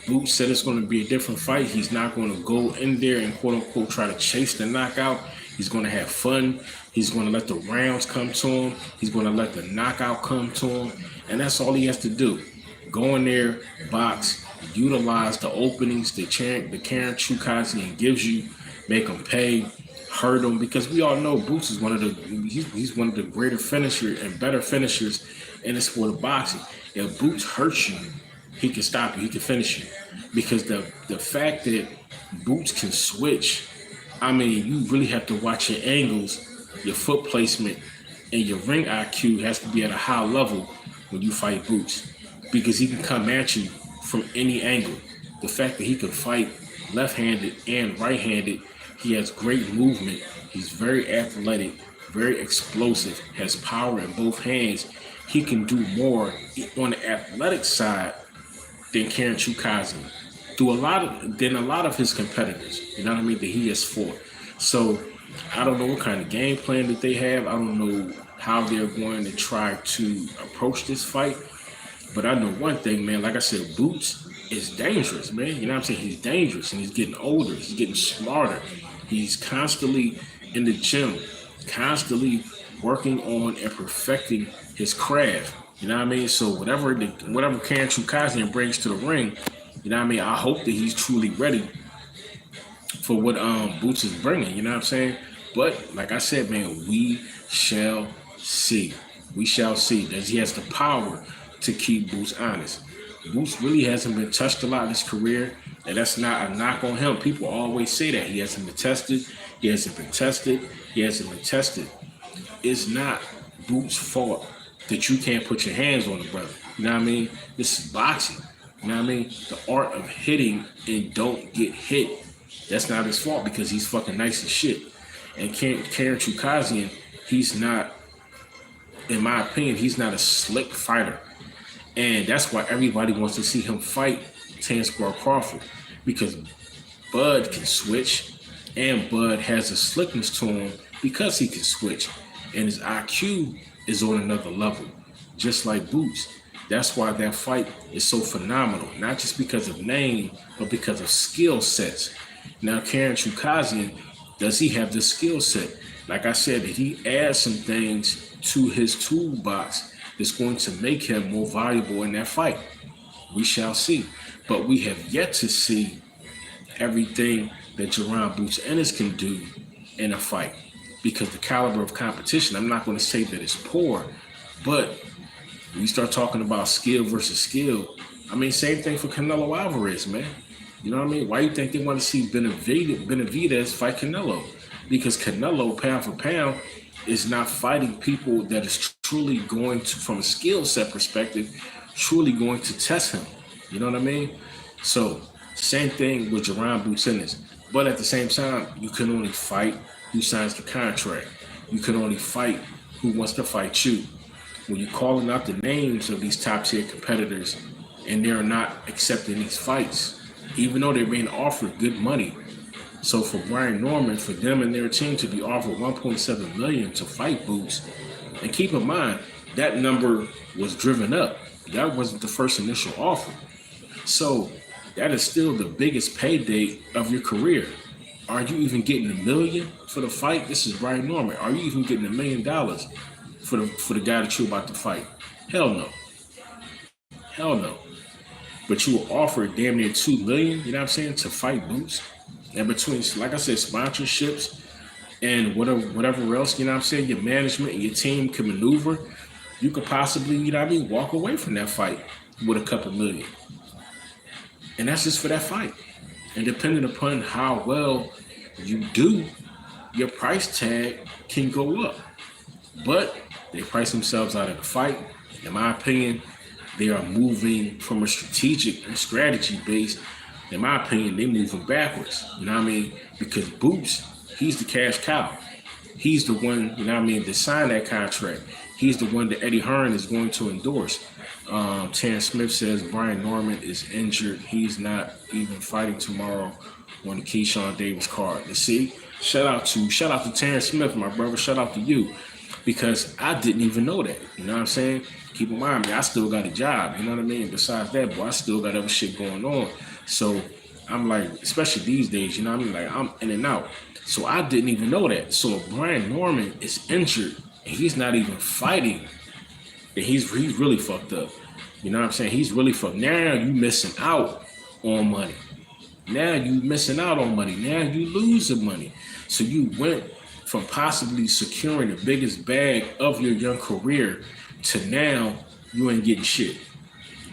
Boots said it's going to be a different fight. He's not going to go in there and quote unquote try to chase the knockout. He's going to have fun. He's going to let the rounds come to him. He's going to let the knockout come to him. And that's all he has to do. Go in there, box, utilize the openings that Karen CHUKHADZHIAN gives you, make him pay, hurt him, because we all know Boots is he's one of the greater finishers and better finishers in the sport of boxing. If Boots hurts you, he can stop you, he can finish you. Because the fact that Boots can switch, I mean, you really have to watch your angles, your foot placement, and your ring IQ has to be at a high level when you fight Boots. Because he can come at you from any angle. The fact that he can fight left-handed and right-handed, he has great movement. He's very athletic, very explosive, has power in both hands. He can do more on the athletic side than Karen CHUKHADZHIAN, than a lot of his competitors, you know what I mean, that he has fought. So I don't know what kind of game plan that they have. I don't know how they're going to try to approach this fight. But I know one thing, man, like I said, Boots is dangerous, man. You know what I'm saying? He's dangerous, and he's getting older. He's getting smarter. He's constantly in the gym, constantly working on and perfecting his craft. You know what I mean? So whatever Karen CHUKHADZHIAN brings to the ring, you know what I mean? I hope that he's truly ready for what Boots is bringing. You know what I'm saying? But like I said, man, we shall see. We shall see. That he has the power to keep Boots honest. Boots really hasn't been touched a lot in his career, and that's not a knock on him. People always say that. He hasn't been tested. He hasn't been tested. He hasn't been tested. It's not Boots' fault that you can't put your hands on the brother. You know what I mean? This is boxing. You know what I mean? The art of hitting and don't get hit. That's not his fault because he's fucking nice as shit. And Karen CHUKHADZHIAN, he's not, in my opinion, he's not a slick fighter. And that's why everybody wants to see him fight Tansquar Crawford, because Bud can switch, and Bud has a slickness to him because he can switch, and his IQ is on another level, just like Boots. That's why that fight is so phenomenal, not just because of name, but because of skill sets. Now, Karen CHUKHADZHIAN, does he have the skill set? Like I said, did he add some things to his toolbox that's going to make him more valuable in that fight? We shall see. But we have yet to see everything that Jaron Boots Ennis can do in a fight, because the caliber of competition, I'm not going to say that it's poor, but when you start talking about skill versus skill, I mean, same thing for Canelo Alvarez, man. You know what I mean? Why do you think they want to see Benavidez fight Canelo? Because Canelo, pound for pound, is not fighting people that is truly going to, from a skill set perspective, truly going to test him. You know what I mean? So, same thing with Jaron Boots Ennis. But at the same time, you can only fight who signs the contract. You can only fight who wants to fight you. When you're calling out the names of these top-tier competitors and they're not accepting these fights, even though they're being offered good money. So for Brian Norman, for them and their team to be offered $1.7 million to fight Boots, and keep in mind, that number was driven up. That wasn't the first initial offer. So that is still the biggest payday of your career. Are you even getting $1 million for the fight? This is Brian Norman. Are you even getting $1 million for the guy that you're about to fight? Hell no. Hell no. but you will offer damn near $2 million, you know what I'm saying, to fight Boots. And between, like I said, sponsorships and whatever else, you know what I'm saying, your management and your team can maneuver, you could possibly, you know what I mean, walk away from that fight with a couple million. And that's just for that fight. And depending upon how well you do, your price tag can go up. But they price themselves out of the fight. In my opinion, they are moving from a strategic and strategy base. In my opinion, they're moving backwards. You know what I mean? Because Boots, he's the cash cow. He's the one, you know what I mean, that signed that contract. He's the one that Eddie Hearn is going to endorse. Terrence Smith says Brian Norman is injured. He's not even fighting tomorrow on the Keyshawn Davis card. You see, shout out to Terrence Smith, my brother. Shout out to you, because I didn't even know that. You know what I'm saying? Keep in mind, I still got a job. You know what I mean? Besides that, boy, I still got other shit going on. So I'm like, especially these days, you know what I mean? Like, I'm in and out. So I didn't even know that. So if Brian Norman is injured and he's not even fighting, then he's really fucked up. You know what I'm saying? He's really fucked. Now you missing out on money. Now you missing out on money. Now you losing money. So you went from possibly securing the biggest bag of your young career to now you ain't getting shit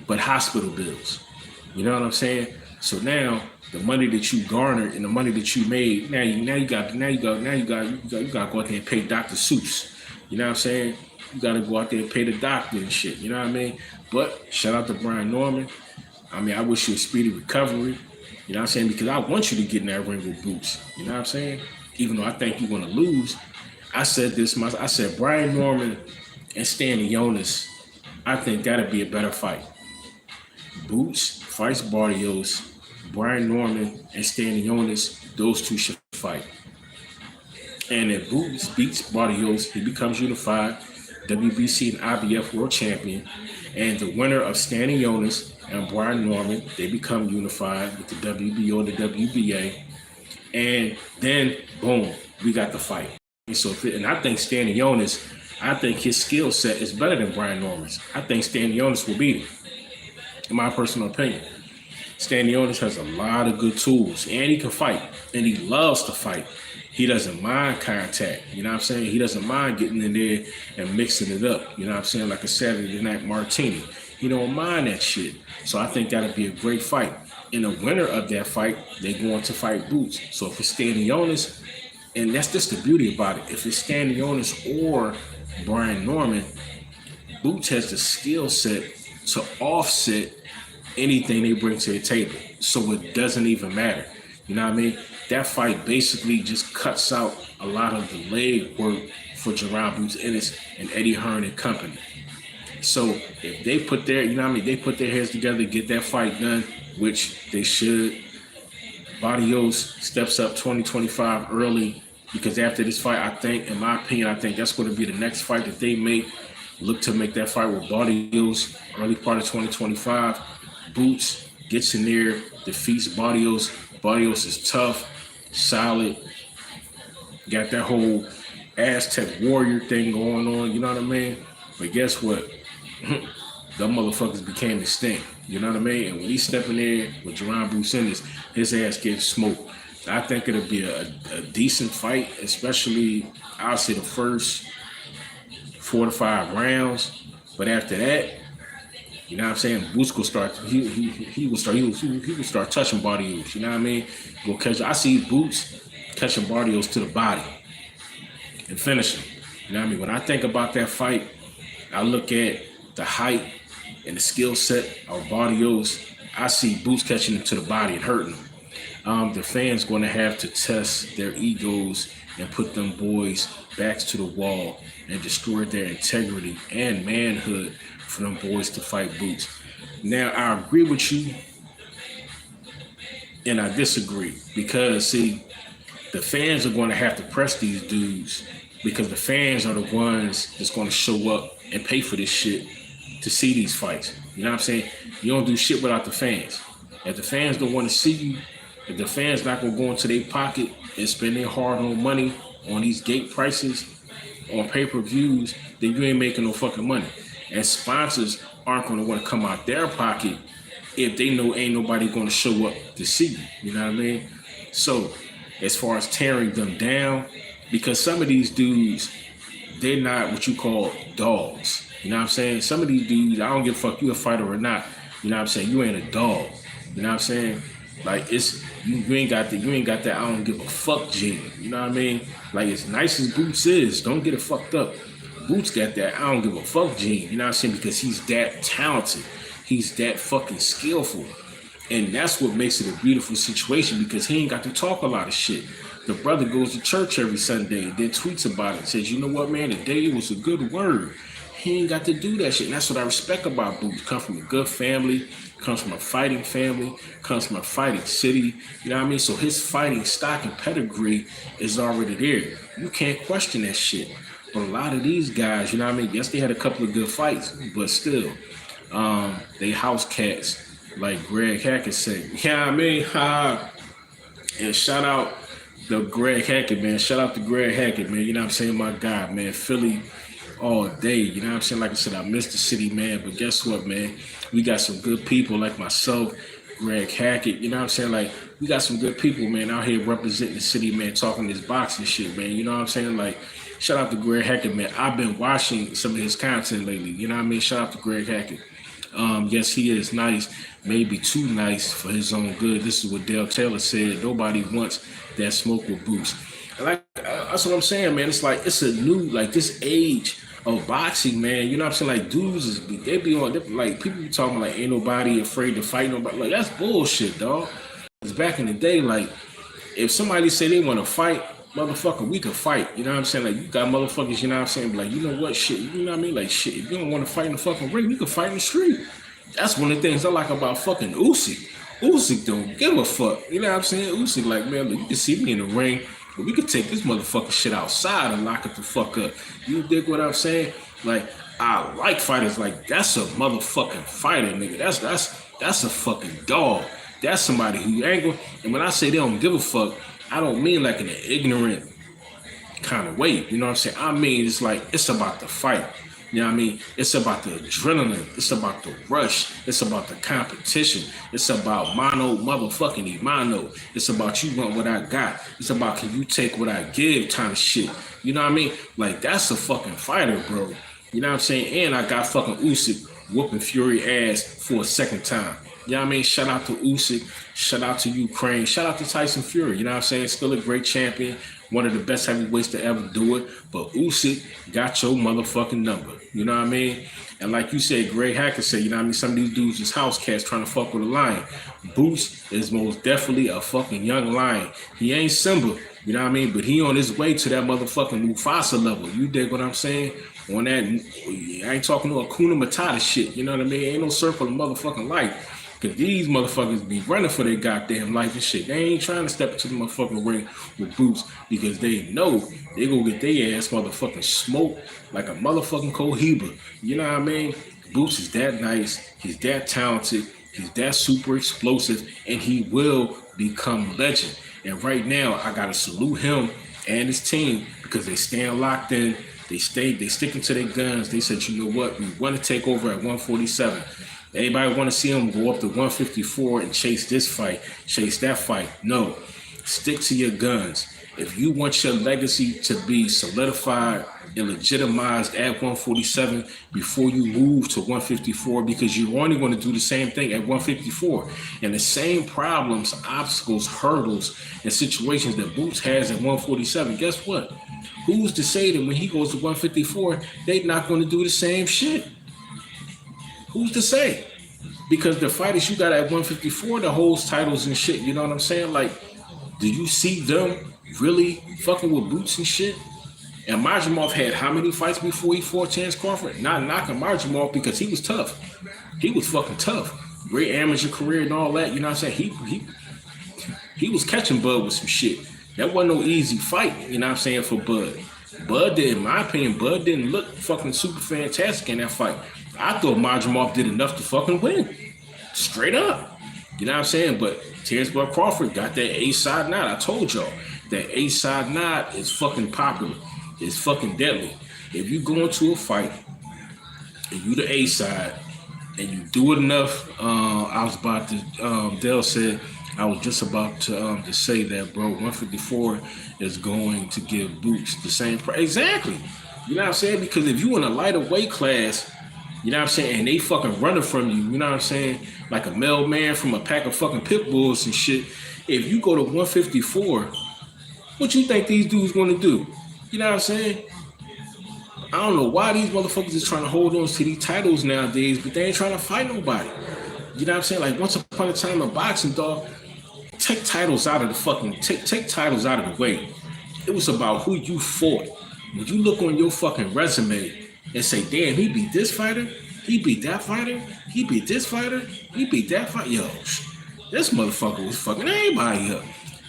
but hospital bills. You know what I'm saying? So now the money that you garnered and the money that you made, now you got to go out there and pay Dr. Seuss. You know what I'm saying? You got to go out there and pay the doctor and shit. You know what I mean? But shout out to Brian Norman. I mean, I wish you a speedy recovery. You know what I'm saying? Because I want you to get in that ring with Boots. You know what I'm saying? Even though I think you're going to lose. I said Brian Norman and Stanley Jonas, I think that'd be a better fight. Boots fights Barrios, Brian Norman and Stanley Jonas, those two should fight. And if Boots beats Barrios, he becomes unified WBC and IBF world champion. And the winner of Stanley Jonas and Brian Norman, they become unified with the WBO and the WBA. And then, boom, we got the fight. And so, and I think Stanley Jonas, I think his skill set is better than Brian Norman's. I think Stanley Jonas will beat him, in my personal opinion. Stanley Jonas has a lot of good tools, and he can fight, and he loves to fight. He doesn't mind contact, you know what I'm saying? He doesn't mind getting in there and mixing it up, you know what I'm saying, like a Saturday night martini. He don't mind that shit. So I think that'll be a great fight. And the winner of that fight, they're going to fight Boots. So if it's Stanley Jonas, and that's just the beauty about it, if it's Stanley Jonas or Brian Norman, Boots has the skill set to offset anything they bring to the table. So it doesn't even matter. You know what I mean? That fight basically just cuts out a lot of the leg work for Jaron Boots Ennis and Eddie Hearn and company. So if they put their, you know what I mean, they put their heads together to get that fight done, which they should. Barrios steps up 2025 early, because after this fight, I think, in my opinion, I think that's going to be the next fight that they make. Look to make that fight with Barrios early part of 2025. Boots gets in there, defeats Barrios. Barrios is tough, solid, got that whole Aztec warrior thing going on, you know what I mean? But guess what? Them motherfuckers became extinct, you know what I mean? And when he stepped in there with Jaron Boots Ennis, his ass gets smoked. I think it'll be a decent fight, especially, I'll say, the first 4 to 5 rounds. But after that, you know what I'm saying, Boots will start. He will start touching Barrios. You know what I mean? Go catch. I see Boots catching Barrios to the body and finishing. You know what I mean? When I think about that fight, I look at the height and the skill set of Barrios. I see Boots catching him to the body and hurting him. The fans going to have to test their egos and put them boys' backs to the wall and destroy their integrity and manhood for them boys to fight Boots. Now, I agree with you, and I disagree, because, see, the fans are going to have to press these dudes, because the fans are the ones that's going to show up and pay for this shit to see these fights. You know what I'm saying? You don't do shit without the fans. If the fans don't want to see you, if the fans not going to go into their pocket and spend their hard-earned money on these gate prices, on pay-per-views, then you ain't making no fucking money. And sponsors aren't going to want to come out their pocket if they know ain't nobody going to show up to see you. You know what I mean? So as far as tearing them down, because some of these dudes, they're not what you call dogs. You know what I'm saying? Some of these dudes, I don't give a fuck you a fighter or not. You know what I'm saying? You ain't a dog. You know what I'm saying? Like it's you ain't got that I don't give a fuck gene. You know what I mean? Like as nice as Boots is, don't get it fucked up. Boots got that I don't give a fuck gene. You know what I'm saying? Because he's that talented. He's that fucking skillful. And that's what makes it a beautiful situation because he ain't got to talk a lot of shit. The brother goes to church every Sunday and then tweets about it and says, you know what, man, today it was a good word. He ain't got to do that shit. And that's what I respect about Boots. Comes from a good family, comes from a fighting family, comes from a fighting city. You know what I mean? So his fighting stock and pedigree is already there. You can't question that shit. But a lot of these guys, you know what I mean? Yes, they had a couple of good fights, but still, they house cats, like Greg Hackett said. You know what I mean? And shout out to Greg Hackett, man. Shout out to Greg Hackett, man. You know what I'm saying? My guy, man. Philly all day. You know what I'm saying? Like I said, I miss the city, man. But guess what, man? We got some good people like myself, Greg Hackett. You know what I'm saying? Like, we got some good people, man, out here representing the city, man, talking this boxing shit, man. You know what I'm saying? Like, shout out to Greg Hackett, man. I've been watching some of his content lately. You know what I mean? Shout out to Greg Hackett. Yes, he is nice, maybe too nice for his own good. This is what Dale Taylor said. Nobody wants that smoke with Boots. And like that's what I'm saying, man. It's like it's a new, like this age of boxing, man. You know what I'm saying? Like dudes, they be on, like people be talking like ain't nobody afraid to fight nobody. Like that's bullshit, dog. Because back in the day, like if somebody say they want to fight, motherfucker, we can fight. You know what I'm saying? Like, you got motherfuckers, you know what I'm saying? Like, you know what? Shit, you know what I mean? Like, shit, if you don't want to fight in the fucking ring, we can fight in the street. That's one of the things I like about fucking Usyk. Usyk don't give a fuck. You know what I'm saying? Usyk, like, man, look, you can see me in the ring, but we can take this motherfucking shit outside and lock it the fuck up. You dig what I'm saying? Like, I like fighters. Like, that's a motherfucking fighter, nigga. That's a fucking dog. That's somebody who ain't going. And when I say they don't give a fuck, I don't mean like in an ignorant kind of way. You know what I'm saying? I mean, it's like, it's about the fight. You know what I mean? It's about the adrenaline. It's about the rush. It's about the competition. It's about mano motherfucking mano. It's about you want what I got. It's about can you take what I give kind of shit. You know what I mean? Like, that's a fucking fighter, bro. You know what I'm saying? And I got fucking Usyk whooping Fury ass for a second time. You know what I mean? Shout out to Usyk. Shout out to Ukraine. Shout out to Tyson Fury. You know what I'm saying? Still a great champion. One of the best heavyweights to ever do it. But Usyk got your motherfucking number. You know what I mean? And like you said, Greg Hackett said, you know what I mean? Some of these dudes is house cats trying to fuck with a lion. Boots is most definitely a fucking young lion. He ain't Simba. You know what I mean? But he on his way to that motherfucking Mufasa level. You dig what I'm saying? On that, I ain't talking no Hakuna Matata shit. You know what I mean? Ain't no circle of motherfucking life. Because these motherfuckers be running for their goddamn life and shit. They ain't trying to step into the motherfucking ring with Boots because they know they gonna get their ass motherfucking smoked like a motherfucking Cohiba. You know what I mean? Boots is that nice. He's that talented. He's that super explosive. And he will become legend. And right now, I gotta salute him and his team because they stand locked in. They sticking to their guns. They said, you know what? We want to take over at 147. Anybody want to see him go up to 154 and chase this fight, chase that fight? No. Stick to your guns. If you want your legacy to be solidified and legitimized at 147 before you move to 154, because you're only going to do the same thing at 154. And the same problems, obstacles, hurdles, and situations that Boots has at 147, guess what? Who's to say that when he goes to 154, they're not going to do the same shit? Who's to say? Because the fighters you got at 154, the holds titles and shit, you know what I'm saying? Like, do you see them really fucking with Boots and shit? And Majimov had how many fights before he fought Chance Crawford? Not knocking Majimov because he was tough. He was fucking tough. Great amateur career and all that, you know what I'm saying? He was catching Bud with some shit. That wasn't no easy fight, you know what I'm saying, for Bud. Bud did, in my opinion, Bud didn't look fucking super fantastic in that fight. I thought Majimov did enough to fucking win. Straight up. You know what I'm saying? But Terrence Bud Crawford got that A-side nod. I told y'all that A-side nod is fucking popular. It's fucking deadly. If you go into a fight and you the A-side and you do it enough. I was about to, Dale said, I was just about to say that, bro, 154 is going to give Boots the same price. Exactly. You know what I'm saying? Because if you in a lighter weight class, you know what I'm saying, and they fucking running from you, you know what I'm saying, like a mailman from a pack of fucking pit bulls and shit, if you go to 154, what you think these dudes want to do? You know what I'm saying? I don't know why these motherfuckers is trying to hold on to these titles nowadays, but they ain't trying to fight nobody. You know what I'm saying? Like, once upon a time in boxing, dog, take titles out of the fucking, take titles out of the way. It was about who you fought. When you look on your fucking resume and say, damn, he beat this fighter, he beat that fighter, he beat this fighter, he beat that fighter. Yo, this motherfucker was fucking everybody up.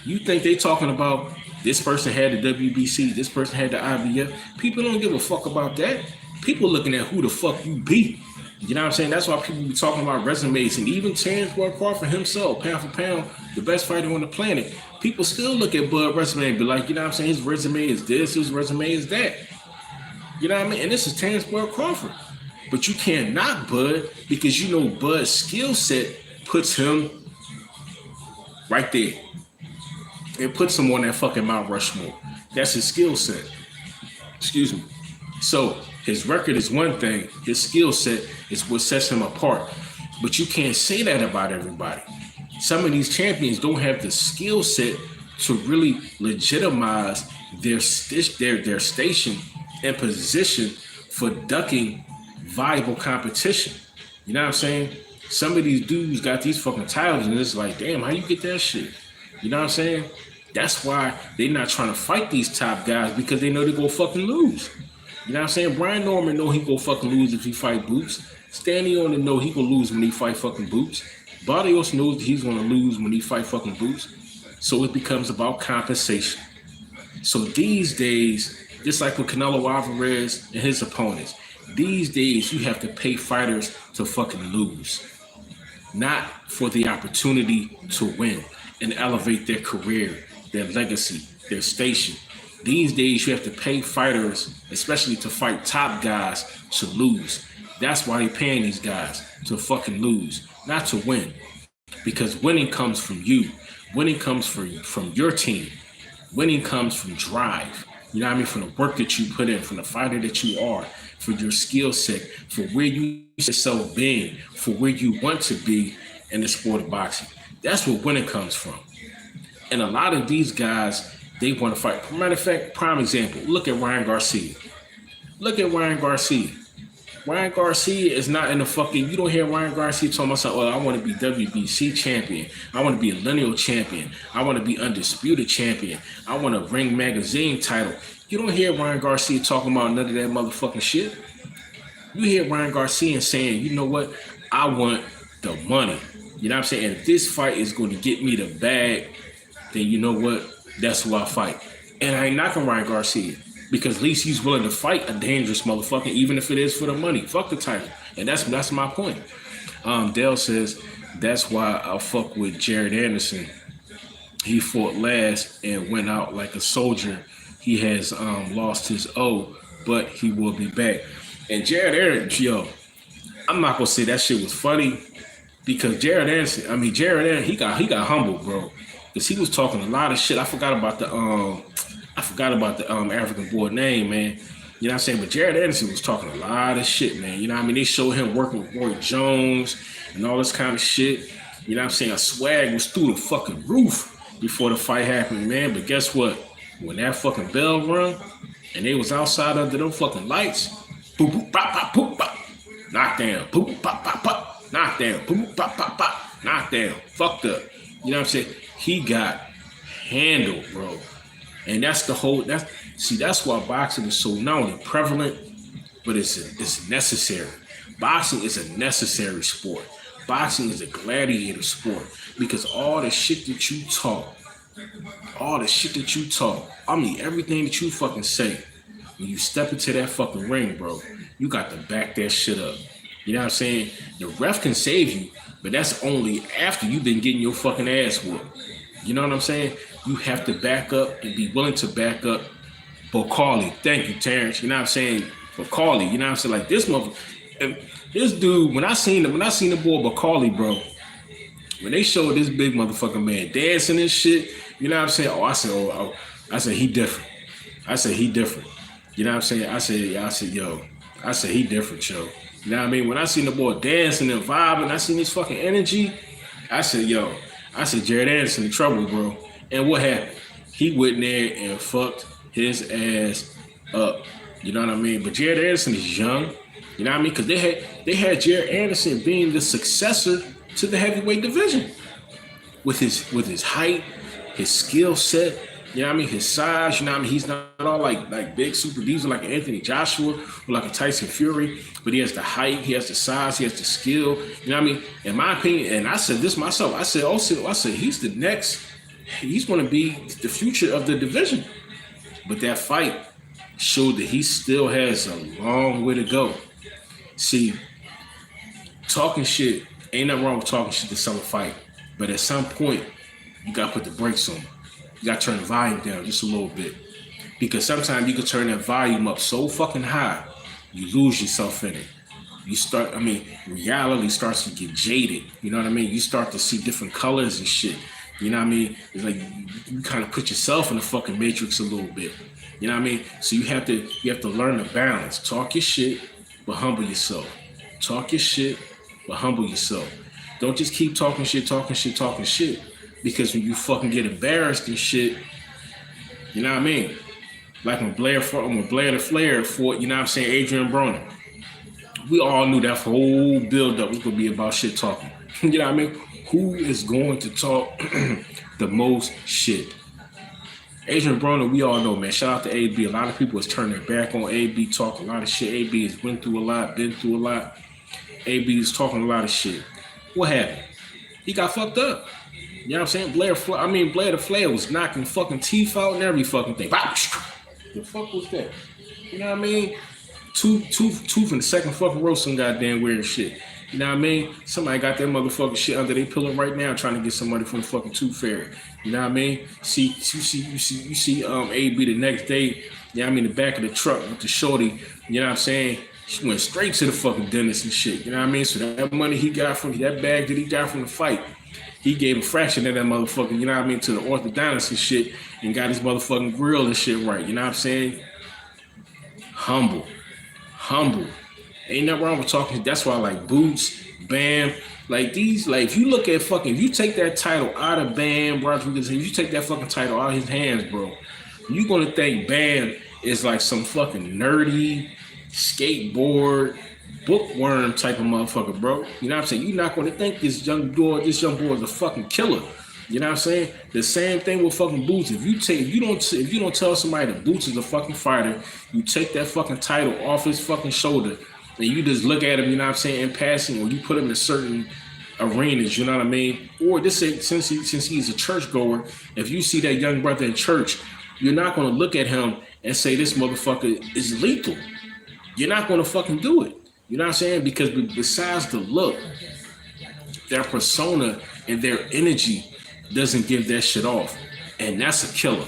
You think they talking about this person had the WBC, this person had the IBF? People don't give a fuck about that. People looking at who the fuck you beat. You know what I'm saying? That's why people be talking about resumes. And even Terrence Bud Crawford himself, pound for pound, the best fighter on the planet, people still look at Bud resume and be like, you know what I'm saying? His resume is this, his resume is that. You know what I mean? And this is Terrence Bud Crawford. But you can't knock Bud because you know Bud's skill set puts him right there. It puts him on that fucking Mount Rushmore. That's his skill set. Excuse me. So his record is one thing. His skill set is what sets him apart. But you can't say that about everybody. Some of these champions don't have the skill set to really legitimize their station and position for ducking viable competition. You know what I'm saying? Some of these dudes got these fucking titles and it's like, damn, how you get that shit? You know what I'm saying? That's why they're not trying to fight these top guys because they know they go fucking lose. You know what I'm saying? Brian Norman know he go fucking lose if he fight Boots. Stanley on the know he gonna lose when he fight fucking Boots. Barrios knows he's gonna lose when he fight fucking Boots. So it becomes about compensation. So these days, just like with Canelo Alvarez and his opponents, these days you have to pay fighters to fucking lose. Not for the opportunity to win and elevate their career, their legacy, their station. These days, you have to pay fighters, especially to fight top guys, to lose. That's why they're paying these guys to fucking lose, not to win. Because winning comes from you. Winning comes from your team. Winning comes from drive. You know what I mean? From the work that you put in, from the fighter that you are, for your skill set, for where you see yourself being, for where you want to be in the sport of boxing. That's where winning comes from. And a lot of these guys, they want to fight. Matter of fact, prime example, look at Ryan Garcia. Look at Ryan Garcia. Ryan Garcia is not in the fucking, you don't hear Ryan Garcia talking about, well, I want to be WBC champion. I want to be a lineal champion. I want to be undisputed champion. I want a Ring Magazine title. You don't hear Ryan Garcia talking about none of that motherfucking shit. You hear Ryan Garcia saying, you know what? I want the money. You know what I'm saying? And if this fight is going to get me the bag, then you know what? That's who I fight. And I ain't knocking Ryan Garcia because at least he's willing to fight a dangerous motherfucker, even if it is for the money. Fuck the title. And that's my point. Dale says, that's why I fuck with Jaron ENNIS. He fought last and went out like a soldier. He has lost his O, but he will be back. And Jaron ENNIS, yo, I'm not gonna say that shit was funny because Jaron ENNIS, he got humbled, bro. Because he was talking a lot of shit. I forgot about the African boy name, man. You know what I'm saying? But Jaron ENNIS was talking a lot of shit, man. You know what I mean? They showed him working with Roy Jones and all this kind of shit. You know what I'm saying? A swag was through the fucking roof before the fight happened, man. But guess what? When that fucking bell rung and they was outside under them fucking lights, boop, boop, bop, bop, boop, bop, knock down, boop, boop, bop, bop, bop, knock down, boop, boop, bop, bop, bop, knock down, fucked up. You know what I'm saying? He got handled, bro. And that's the whole, that's why boxing is so not only prevalent, but it's necessary. Boxing is a necessary sport. Boxing is a gladiator sport because all the shit that you talk, I mean everything that you fucking say, when you step into that fucking ring, bro, you got to back that shit up. You know what I'm saying? The ref can save you, but that's only after you've been getting your fucking ass whooped. You know what I'm saying? You have to back up and be willing to back up Bocali. Thank you, Terrence. You know what I'm saying? Bocali, you know what I'm saying? Like this motherfucker, This dude, when I seen the boy Bacardi, bro, when they showed this big motherfucking man dancing and shit, you know what I'm saying? I said he different. I said he different. You know what I'm saying? I said he different, yo. You know what I mean? When I seen the boy dancing and vibing, I seen his fucking energy. I said Jaron ENNIS in trouble, bro. And what happened? He went there and fucked his ass up. You know what I mean? But Jaron ENNIS is young. You know what I mean? Because they had Jaron ENNIS being the successor to the heavyweight division with his height, his skill set. You know what I mean? His size. You know what I mean? He's not all like big super diesel like Anthony Joshua or like a Tyson Fury, but he has the height, he has the size, he has the skill. You know what I mean? In my opinion, and I said this myself. I said he's the next. He's going to be the future of the division. But that fight showed that he still has a long way to go. See, talking shit, ain't nothing wrong with talking shit to sell a fight. But at some point, you got to put the brakes on. You got to turn the volume down just a little bit. Because sometimes you can turn that volume up so fucking high, you lose yourself in it. Reality starts to get jaded. You know what I mean? You start to see different colors and shit. You know what I mean? It's like you kind of put yourself in the fucking matrix a little bit. You know what I mean? So you have to learn to balance. Talk your shit, but humble yourself. Talk your shit, but humble yourself. Don't just keep talking shit. Because when you fucking get embarrassed and shit, you know what I mean? Like when Blair the Flair fought, you know what I'm saying, Adrian Broner. We all knew that whole build-up was going to be about shit talking. You know what I mean? Who is going to talk the most shit? Adrian Broner, we all know, man. Shout out to AB. A lot of people has turned their back on AB, talking a lot of shit. AB has been through a lot. AB is talking a lot of shit. What happened? He got fucked up. You know what I'm saying? Blair the Flair was knocking fucking teeth out and every fucking thing. The fuck was that? You know what I mean? Tooth in the second fucking row, some goddamn weird shit. You know what I mean? Somebody got that motherfucking shit under their pillow right now trying to get somebody from the fucking tooth fairy. You know what I mean? You see AB the next day, you know what I mean, the back of the truck with the shorty, you know what I'm saying? She went straight to the fucking dentist and shit. You know what I mean? So that money he got from that bag that he got from the fight, he gave a fraction of that motherfucker, you know what I mean, to the orthodontist and shit, and got his motherfucking grill and shit right. You know what I'm saying? Humble. Ain't nothing wrong with talking. That's why I like Boots, Bam, like these, like if you look at fucking, if you take that title out of Bam Rodriguez, if you take that fucking title out of his hands, bro, you're gonna think Bam is like some fucking nerdy skateboard bookworm type of motherfucker, bro. You know what I'm saying? You're not gonna think this young boy is a fucking killer. You know what I'm saying? The same thing with fucking Boots. If you don't tell somebody that Boots is a fucking fighter, you take that fucking title off his fucking shoulder and you just look at him, you know what I'm saying, in passing, or you put him in certain arenas, you know what I mean? Or this since he's a churchgoer, if you see that young brother in church, you're not gonna look at him and say this motherfucker is lethal. You're not gonna fucking do it. You know what I'm saying? Because besides the look, their persona and their energy doesn't give that shit off. And that's a killer.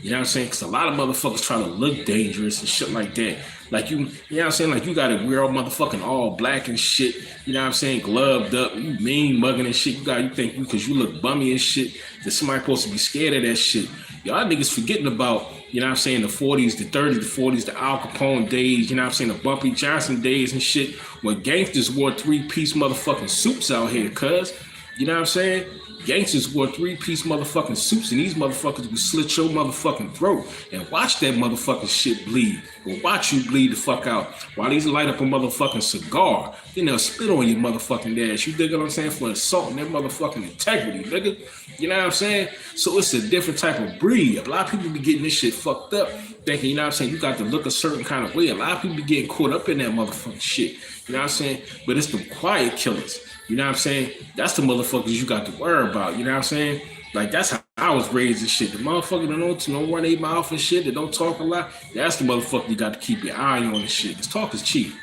You know what I'm saying? Because a lot of motherfuckers try to look dangerous and shit like that. Like you know what I'm saying? Like you got to wear all motherfucking all black and shit. You know what I'm saying? Gloved up. You mean mugging and shit. You think because you look bummy and shit that somebody supposed to be scared of that shit. Y'all niggas forgetting about, you know what I'm saying, the 40s, the 30s, the 40s, the Al Capone days, you know what I'm saying, the Bumpy Johnson days and shit, when gangsters wore three-piece motherfucking suits out here, cuz. You know what I'm saying? Gangsters wore three-piece motherfucking suits, and these motherfuckers would slit your motherfucking throat and watch that motherfucking shit bleed, or watch you bleed the fuck out while these light up a motherfucking cigar. Then they'll spit on your motherfucking ass. You dig what I'm saying? For assaulting their motherfucking integrity, nigga. You know what I'm saying? So it's a different type of breed. A lot of people be getting this shit fucked up, thinking, you know what I'm saying, you got to look a certain kind of way. A lot of people be getting caught up in that motherfucking shit. You know what I'm saying? But it's the quiet killers. You know what I'm saying? That's the motherfuckers you got to worry about. You know what I'm saying? Like, that's how I was raised and shit. The motherfucker that don't run their mouth and shit, that don't talk a lot, that's the motherfucker you got to keep your eye on and shit. Because talk is cheap.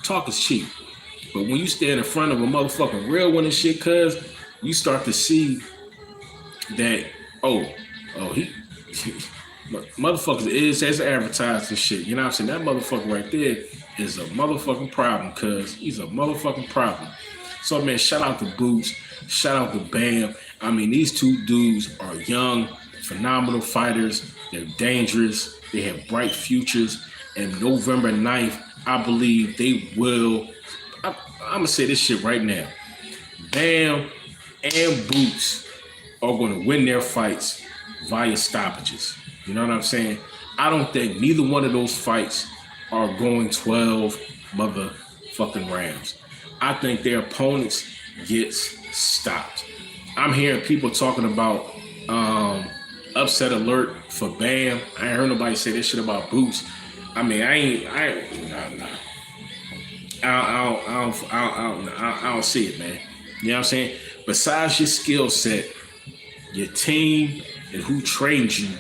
Talk is cheap. But when you stand in front of a motherfucking real one and shit, cuz, you start to see that, he motherfuckers is as advertised and shit. You know what I'm saying? That motherfucker right there, is a motherfucking problem, cuz he's a motherfucking problem. So, man, shout out to Boots. Shout out to Bam. I mean, these two dudes are young, phenomenal fighters. They're dangerous. They have bright futures. And November 9th, I believe they will. I'm going to say this shit right now. Bam and Boots are going to win their fights via stoppages. You know what I'm saying? I don't think neither one of those fights are going 12 motherfucking rounds. I think their opponents gets stopped. I'm hearing people talking about upset alert for Bam. I ain't heard nobody say this shit about Boots. I mean, I don't see it, man. You know what I'm saying? Besides your skill set, your team and who trains you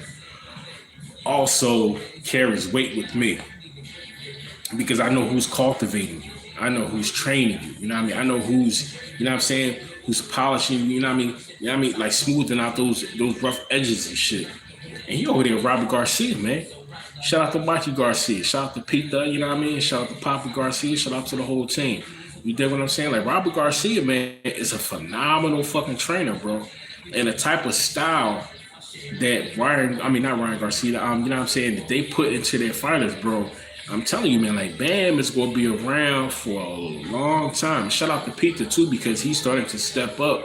also carries weight with me, because I know who's cultivating you. I know who's training you. You know what I mean? I know who's, you know what I'm saying, who's polishing you. You know what I mean? You know what I mean? Like smoothing out those rough edges and shit. And you over there, Robert Garcia, man. Shout out to Mikey Garcia. Shout out to Pete, you know what I mean? Shout out to Papa Garcia. Shout out to the whole team. You dig what I'm saying? Like, Robert Garcia, man, is a phenomenal fucking trainer, bro. And the type of style that not Ryan Garcia, you know what I'm saying, that they put into their fighters, bro. I'm telling you, man, like, Bam is going to be around for a long time. Shout out to Peter, too, because he's starting to step up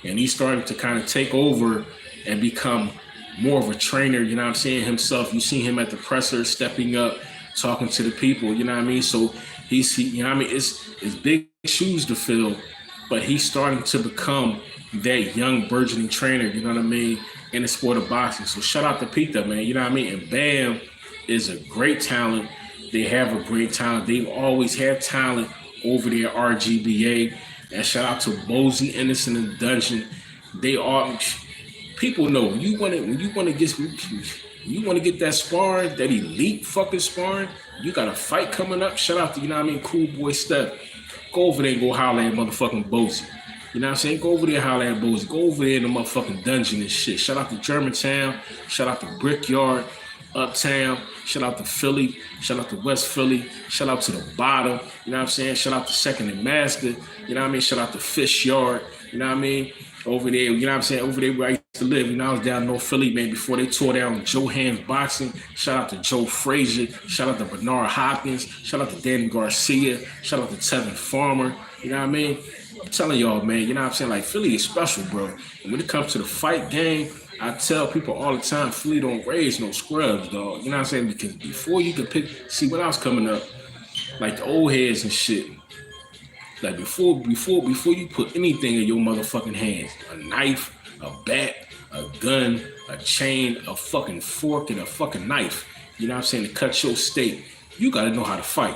and he's starting to kind of take over and become more of a trainer, you know what I'm saying, himself. You see him at the presser stepping up, talking to the people, you know what I mean? So you know what I mean? It's big shoes to fill, but he's starting to become that young burgeoning trainer, you know what I mean, in the sport of boxing. So shout out to Peter, man, you know what I mean? And Bam is a great talent. They have a great talent. They've always had talent over there, RGBA. And shout out to Jaron ENNIS in the dungeon. They are, people know when you want to get that sparring, that elite fucking sparring, you got a fight coming up. Shout out to, you know what I mean, Cool Boy Steph. Go over there and go holler at motherfucking Bozy. You know what I'm saying? Go over there and holler at Bozy. Go over there in the motherfucking dungeon and shit. Shout out to Germantown. Shout out to Brickyard. Uptown, shout out to Philly, shout out to West Philly, shout out to the bottom, you know what I'm saying? Shout out to Second and Master, you know what I mean? Shout out to Fish Yard, you know what I mean? Over there, you know what I'm saying? Over there where I used to live, you know, I was down in North Philly, man, before they tore down Joe Hands Boxing. Shout out to Joe Frazier, shout out to Bernard Hopkins, shout out to Danny Garcia, shout out to Tevin Farmer, you know what I mean? I'm telling y'all, man, you know what I'm saying? Like, Philly is special, bro. And when it comes to the fight game, I tell people all the time, Philly don't raise no scrubs, dog. You know what I'm saying? Because before you could pick, see, when I was coming up, like the old heads and shit, like before you put anything in your motherfucking hands, a knife, a bat, a gun, a chain, a fucking fork, and a fucking knife, you know what I'm saying, to cut your steak, you gotta know how to fight.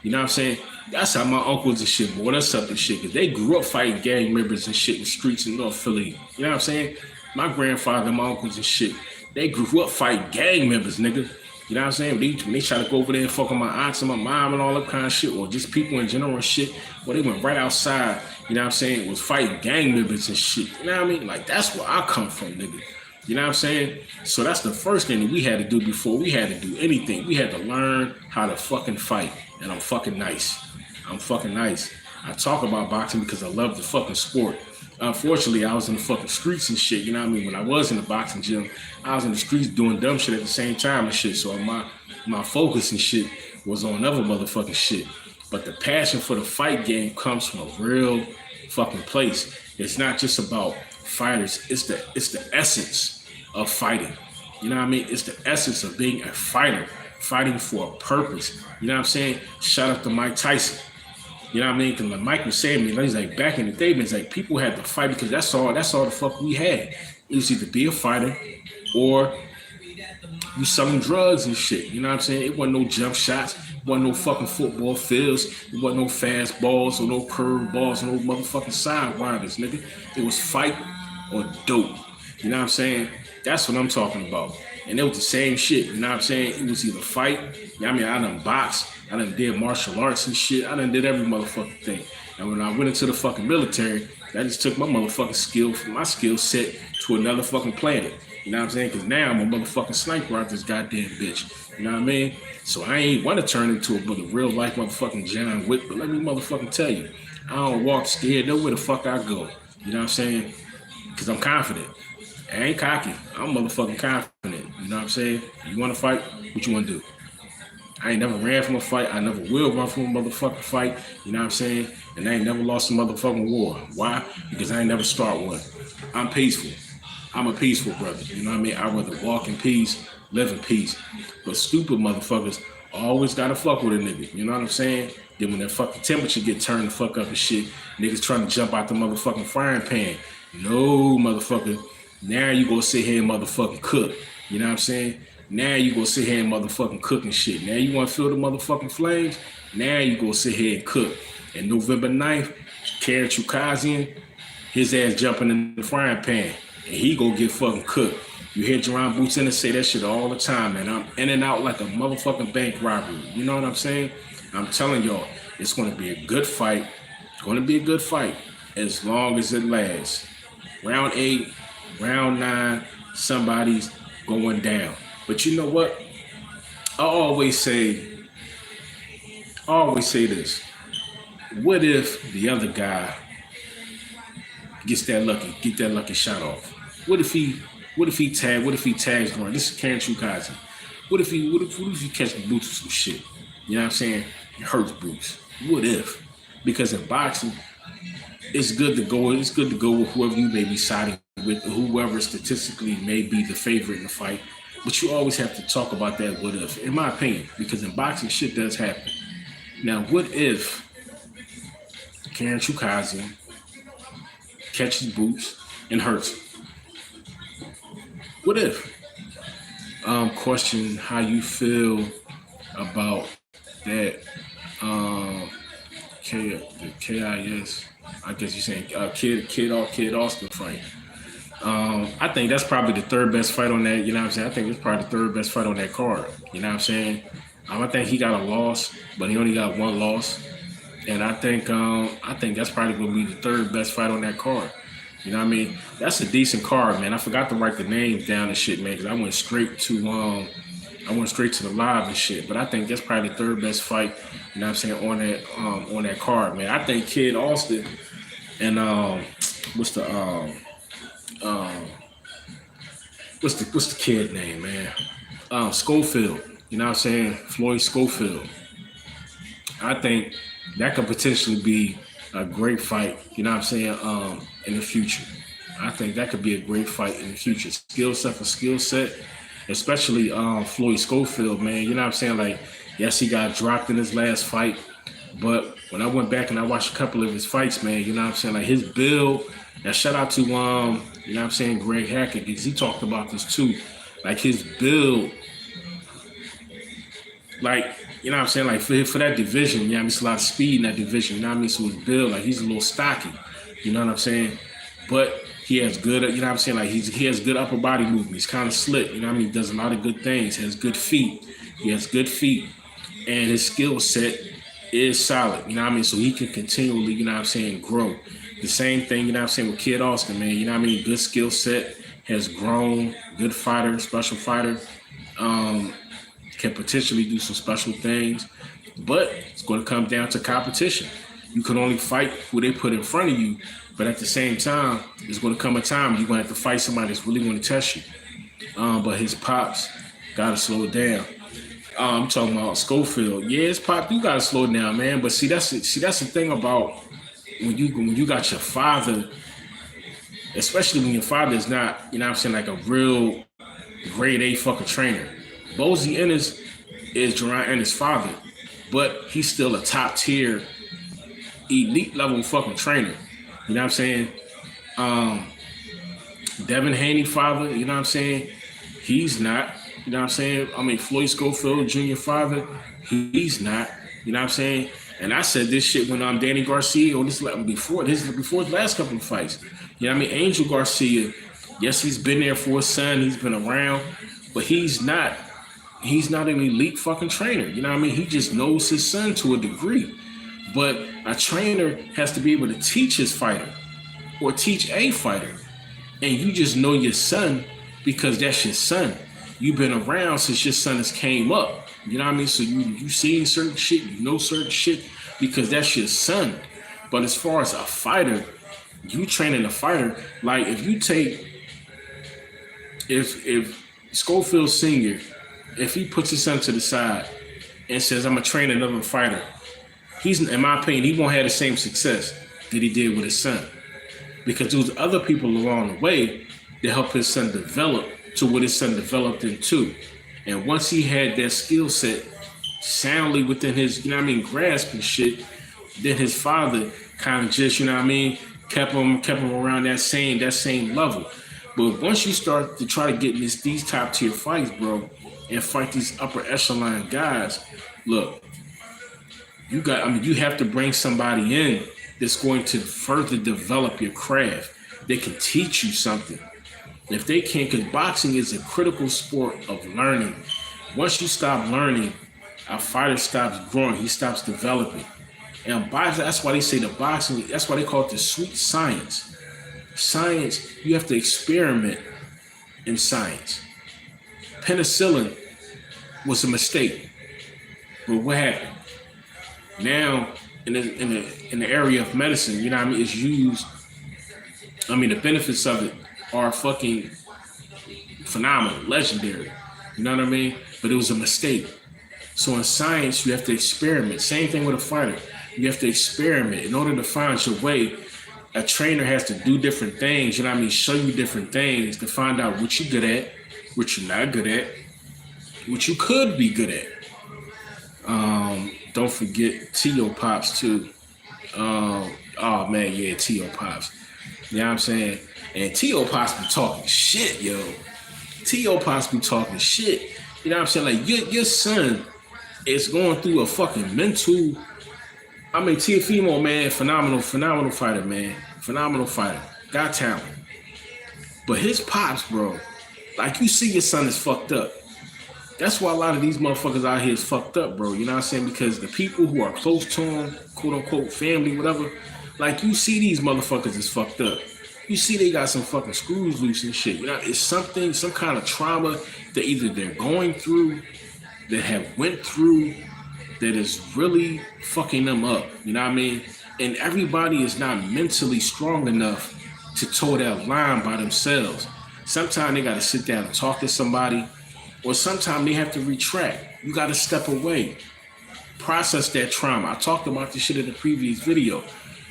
You know what I'm saying? That's how my uncles and shit, boy, that's something shit, because they grew up fighting gang members and shit in the streets in North Philly. You know what I'm saying? My grandfather and my uncles and shit, they grew up fighting gang members, nigga. You know what I'm saying? When they try to go over there and fuck with my aunts and my mom and all that kind of shit, or just people in general and shit, well, they went right outside, you know what I'm saying, was fighting gang members and shit. You know what I mean? Like, that's where I come from, nigga. You know what I'm saying? So that's the first thing that we had to do before we had to do anything. We had to learn how to fucking fight. And I'm fucking nice. I'm fucking nice. I talk about boxing because I love the fucking sport. Unfortunately, I was in the fucking streets and shit, you know what I mean? When I was in the boxing gym, I was in the streets doing dumb shit at the same time and shit. So my focus and shit was on other motherfucking shit. But the passion for the fight game comes from a real fucking place. It's not just about fighters. It's the essence of fighting. You know what I mean? It's the essence of being a fighter, fighting for a purpose. You know what I'm saying? Shout out to Mike Tyson. You know what I mean? Because like Mike was saying, me, he's like, back in the day, it's like people had to fight because that's all the fuck we had. It was either be a fighter or you selling drugs and shit. You know what I'm saying? It wasn't no jump shots. It wasn't no fucking football fields. It wasn't no fast balls or no curve balls or no motherfucking sidewinders, nigga. It was fight or dope. You know what I'm saying? That's what I'm talking about. And it was the same shit. You know what I'm saying? It was either fight. You know what I mean? I done boxed. I done did martial arts and shit. I done did every motherfucking thing. And when I went into the fucking military, that just took my motherfucking skill, my skill set to another fucking planet. You know what I'm saying? Because now I'm a motherfucking sniper out this goddamn bitch. You know what I mean? So I ain't want to turn into a real life motherfucking John Wick, but let me motherfucking tell you, I don't walk scared nowhere the fuck I go. You know what I'm saying? Because I'm confident. I ain't cocky. I'm motherfucking confident. You know what I'm saying? You want to fight? What you want to do? I ain't never ran from a fight. I never will run from a motherfucking fight. You know what I'm saying? And I ain't never lost a motherfucking war. Why? Because I ain't never start one. I'm peaceful. I'm a peaceful brother. You know what I mean? I'd rather walk in peace, live in peace. But stupid motherfuckers always gotta fuck with a nigga. You know what I'm saying? Then when that fucking temperature get turned the fuck up and shit, niggas trying to jump out the motherfucking frying pan. No, motherfucker. Now you go sit here and motherfucking cook. You know what I'm saying? Now you go sit here and motherfucking cook and shit. Now you want to feel the motherfucking flames? Now you go sit here and cook. And November 9th, CHUKHADZHIAN, his ass jumping in the frying pan. And he go get fucking cooked. You hear Jaron ENNIS say that shit all the time, man. I'm in and out like a motherfucking bank robbery. You know what I'm saying? I'm telling y'all, it's going to be a good fight. It's going to be a good fight as long as it lasts. Round 8, round 9, somebody's going down. But you know what? I always say this. What if the other guy get that lucky shot off? What if he tags Lauren? This is CHUKHADZHIAN. What if he catch the boots or some shit? You know what I'm saying? It hurts Bruce. What if? Because in boxing, it's good to go with whoever you may be siding with, whoever statistically may be the favorite in the fight. But you always have to talk about that what if, in my opinion, because in boxing shit does happen. Now, what if CHUKHADZHIAN catches boots and hurts him? What if? Question how you feel about that the KIS, I guess you're saying Kid Austin fight. I think that's probably the third best fight on that, you know what I'm saying? I think it's probably the third best fight on that card. You know what I'm saying? I think he got a loss, but he only got one loss. And I think that's probably gonna be the third best fight on that card. You know what I mean? That's a decent card, man. I forgot to write the names down and shit, man, because I went straight to the live and shit. But I think that's probably the third best fight, you know what I'm saying, on that card, man. I think Kid Austin and what's the kid name, man? Schofield. You know what I'm saying? Floyd Schofield. I think that could potentially be a great fight, you know what I'm saying, in the future. I think that could be a great fight in the future. Skill set for skill set, especially Floyd Schofield, man. You know what I'm saying? Like, yes, he got dropped in his last fight, but when I went back and I watched a couple of his fights, man, you know what I'm saying? Like, his build, now shout out to, you know what I'm saying, Greg Hackett, because he talked about this too. Like, his build, like, you know what I'm saying? Like, for that division, you know what I mean? It's a lot of speed in that division, you know what I mean? So his build, like, he's a little stocky, you know what I'm saying? But he has good, you know what I'm saying? Like, he has good upper body movement. He's kind of slick, you know what I mean? He does a lot of good things, has good feet. He has good feet. And his skill set is solid, you know what I mean? So he can continually, you know what I'm saying, grow. The same thing, you know what I'm saying, with Kid Austin, man. You know what I mean? Good skill set, has grown, good fighter, special fighter. Can potentially do some special things, but it's going to come down to competition. You can only fight who they put in front of you, but at the same time, there's going to come a time you're going to have to fight somebody that's really going to test you. But his pops got to slow it down. I'm talking about Schofield. Yeah, his pop, you got to slow it down, man. But that's the thing about when you got your father, especially when your father is not, you know what I'm saying, like a real grade A fucking trainer. Bozy Ennis is Jaron Ennis' father, but he's still a top tier, elite level fucking trainer. You know what I'm saying? Devin Haney father, you know what I'm saying? He's not, you know what I'm saying? I mean, Floyd Schofield Jr. father, he's not, you know what I'm saying? And I said this shit when Danny Garcia, or before his last couple of fights. You know what I mean? Angel Garcia, yes, he's been there for his son, he's been around, but he's not an elite fucking trainer. You know what I mean? He just knows his son to a degree. But a trainer has to be able to teach his fighter or teach a fighter. And you just know your son because that's your son. You've been around since your son has came up. You know what I mean? So you seen certain shit, you know certain shit because that's your son. But as far as a fighter, you training a fighter, like if Schofield Sr., if he puts his son to the side and says, I'm gonna train another fighter, he's, in my opinion, he won't have the same success that he did with his son. Because there was other people along the way that helped his son develop to what his son developed into. And once he had that skill set soundly within his, grasp and shit, then his father kind of just, kept him around that same level. But once you start to try to get in these top tier fights, bro, and fight these upper echelon guys, look, you have to bring somebody in that's going to further develop your craft. They can teach you something. If they can't, because boxing is a critical sport of learning. Once you stop learning, a fighter stops growing, he stops developing. And boxing, that's why they say the boxing, that's why they call it the sweet science. Science, you have to experiment in science. Penicillin was a mistake. But what happened? Now, in the area of medicine, it's used, the benefits of it are fucking phenomenal, legendary. You know what I mean? But it was a mistake. So in science, you have to experiment. Same thing with a fighter. You have to experiment. In order to find your way, a trainer has to do different things, show you different things to find out what you're good at, what you're not good at, what you could be good at. Don't forget T.O. Pops too. Oh man, yeah, T.O. Pops. You know what I'm saying? And T.O. Pops be talking shit, yo. T.O. Pops be talking shit. You know what I'm saying? Like your son is going through a fucking mental. Teofimo, man, phenomenal fighter, man. Phenomenal fighter. Got talent. But his pops, bro, like you see your son is fucked up. That's why a lot of these motherfuckers out here is fucked up, bro. You know what I'm saying? Because the people who are close to him, quote unquote family, whatever, like you see these motherfuckers is fucked up. You see they got some fucking screws loose and shit. It's some kind of trauma that either they're going through, that have went through, that is really fucking them up. You know what I mean? And everybody is not mentally strong enough to toe that line by themselves. Sometimes they got to sit down and talk to somebody, or sometimes they have to retract. You got to step away, process that trauma. I talked about this shit in the previous video.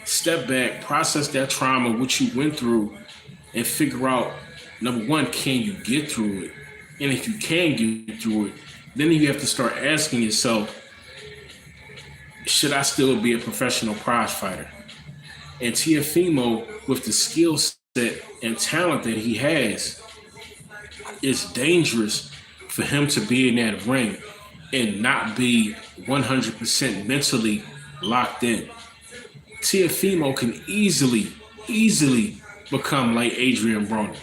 Step back, process that trauma, what you went through, and figure out, number one, can you get through it? And if you can get through it, then you have to start asking yourself, should I still be a professional prize fighter? And Teofimo, with the skill set and talent that he has, it's dangerous for him to be in that ring and not be 100% mentally locked in. Teofimo can easily become like Adrian Broner.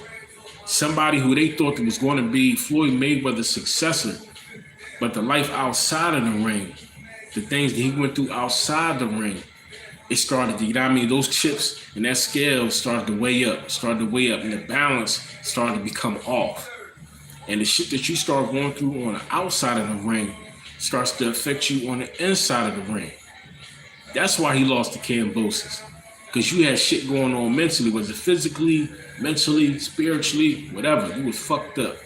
Somebody who they thought was going to be Floyd Mayweather's successor, but the life outside of the ring, the things that he went through outside the ring, it started to, those chips and that scale started to weigh up, and the balance started to become off. And the shit that you start going through on the outside of the ring starts to affect you on the inside of the ring. That's why he lost to Kambosos. Because you had shit going on mentally, whether physically, mentally, spiritually, whatever. You was fucked up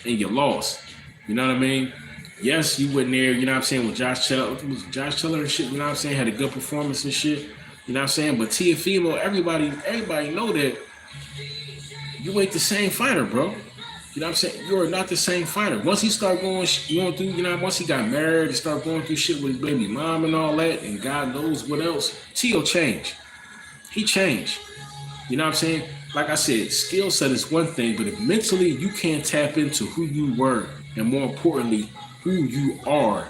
and you lost. You know what I mean? Yes, you went there, with Josh Teller and shit, had a good performance and shit. You know what I'm saying? But Teofimo, everybody know that you ain't the same fighter, bro. You know what I'm saying? You're not the same fighter. Once he started going through, once he got married and started going through shit with his baby mom and all that, and God knows what else, Teo changed. He changed. You know what I'm saying? Like I said, skill set is one thing, but if mentally you can't tap into who you were, and more importantly, who you are,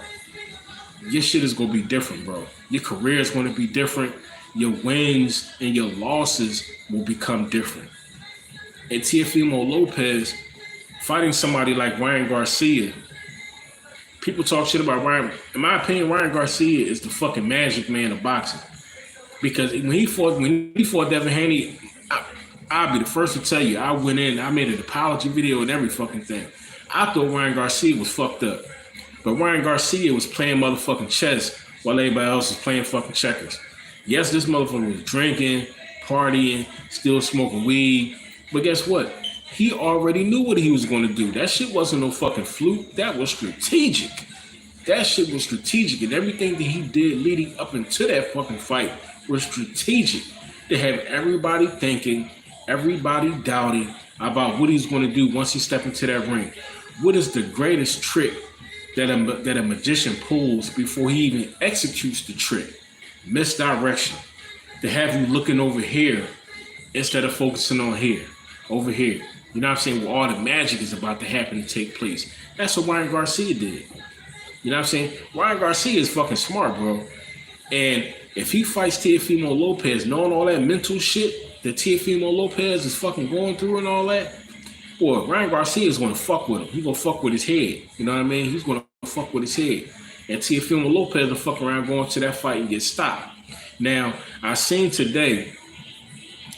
your shit is going to be different, bro. Your career is going to be different. Your wins and your losses will become different. And Teofimo Lopez fighting somebody like Ryan Garcia, people talk shit about Ryan. In my opinion, Ryan Garcia is the fucking magic man of boxing. Because when he fought Devin Haney, I'll be the first to tell you, I went in, I made an apology video and every fucking thing. I thought Ryan Garcia was fucked up. But Ryan Garcia was playing motherfucking chess while everybody else was playing fucking checkers. Yes, this motherfucker was drinking, partying, still smoking weed. But guess what? He already knew what he was going to do. That shit wasn't no fucking fluke. That was strategic. That shit was strategic. And everything that he did leading up into that fucking fight was strategic. To have everybody thinking, everybody doubting about what he's going to do once he steps into that ring. What is the greatest trick that a magician pulls before he even executes the trick? Misdirection. To have you looking over here instead of focusing on here, over here. You know what I'm saying? Where all the magic is about to happen to take place. That's what Ryan Garcia did. You know what I'm saying? Ryan Garcia is fucking smart, bro. And if he fights Teofimo Lopez, knowing all that mental shit that Teofimo Lopez is fucking going through and all that, boy, Ryan Garcia is going to fuck with him. He's going to fuck with his head. You know what I mean? He's going to fuck with his head. And Teofimo Lopez will fuck around going to that fight and get stopped. Now, I seen today,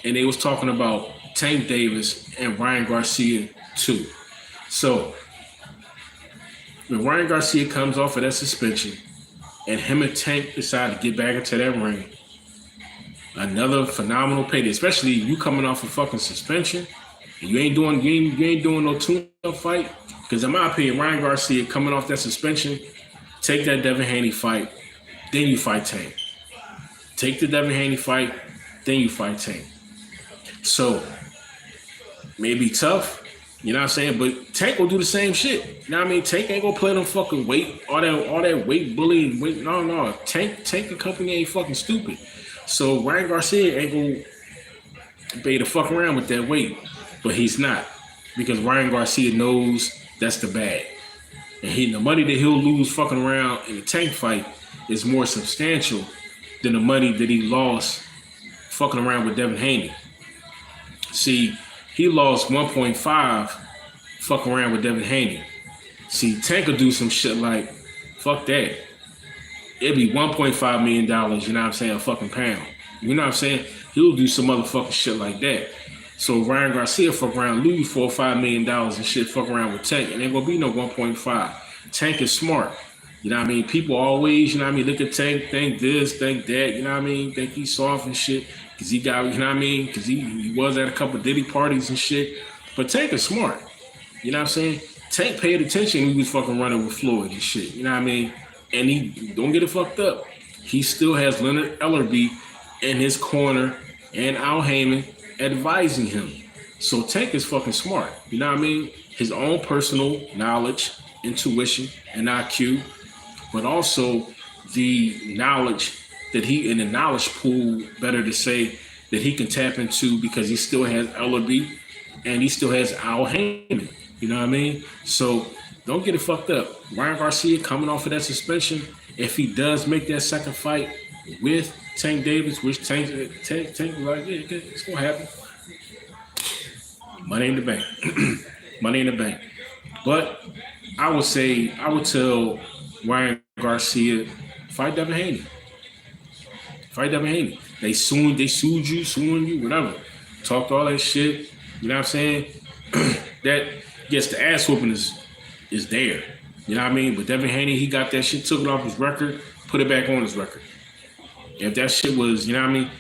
and they was talking about Tank Davis and Ryan Garcia too. So, when Ryan Garcia comes off of that suspension, and him and Tank decide to get back into that ring, another phenomenal payday, especially you coming off a fucking suspension, and you ain't doing no tune-up fight. Because in my opinion, Ryan Garcia coming off that suspension, take that Devin Haney fight, then you fight Tank. Take the Devin Haney fight, then you fight Tank. So, maybe tough, you know what I'm saying? But Tank will do the same shit. You know what I mean? Tank ain't gonna play them fucking weight, all that weight bullying. No. Tank and company ain't fucking stupid. So Ryan Garcia ain't gonna be to fuck around with that weight. But he's not. Because Ryan Garcia knows that's the bag. And the money that he'll lose fucking around in the Tank fight is more substantial than the money that he lost fucking around with Devin Haney. See, he lost 1.5 fucking around with Devin Haney. See, Tank will do some shit like, fuck that. It'd be $1.5 million, you know what I'm saying, a fucking pound. You know what I'm saying? He'll do some motherfucking shit like that. So Ryan Garcia fuck around, lose $4 or $5 million and shit, fuck around with Tank. And ain't gonna be no 1.5. Tank is smart. You know what I mean? People always, you know what I mean, look at Tank, think this, think that, you know what I mean? Think he's soft and shit. Cause he got, you know what I mean? Cause he was at a couple Diddy parties and shit. But Tank is smart. You know what I'm saying? Tank paid attention when he was fucking running with Floyd and shit. You know what I mean? And he, don't get it fucked up, he still has Leonard Ellerbe in his corner and Al Heyman advising him. So Tank is fucking smart. You know what I mean? His own personal knowledge, intuition, and IQ, but also the knowledge that he in the knowledge pool, better to say, that he can tap into because he still has Ellerbe and he still has Al Heyman. You know what I mean? So don't get it fucked up. Ryan Garcia coming off of that suspension, if he does make that second fight with Tank Davis, which Tank was like, yeah, it's gonna happen. Money in the bank. Money in the bank. But I would tell Ryan Garcia, fight Devin Haney. Fight Devin Haney. They sued you, whatever. Talked all that shit. You know what I'm saying? That gets the ass whooping is there. You know what I mean? But Devin Haney, he got that shit, took it off his record, put it back on his record. If that shit was, you know what I mean?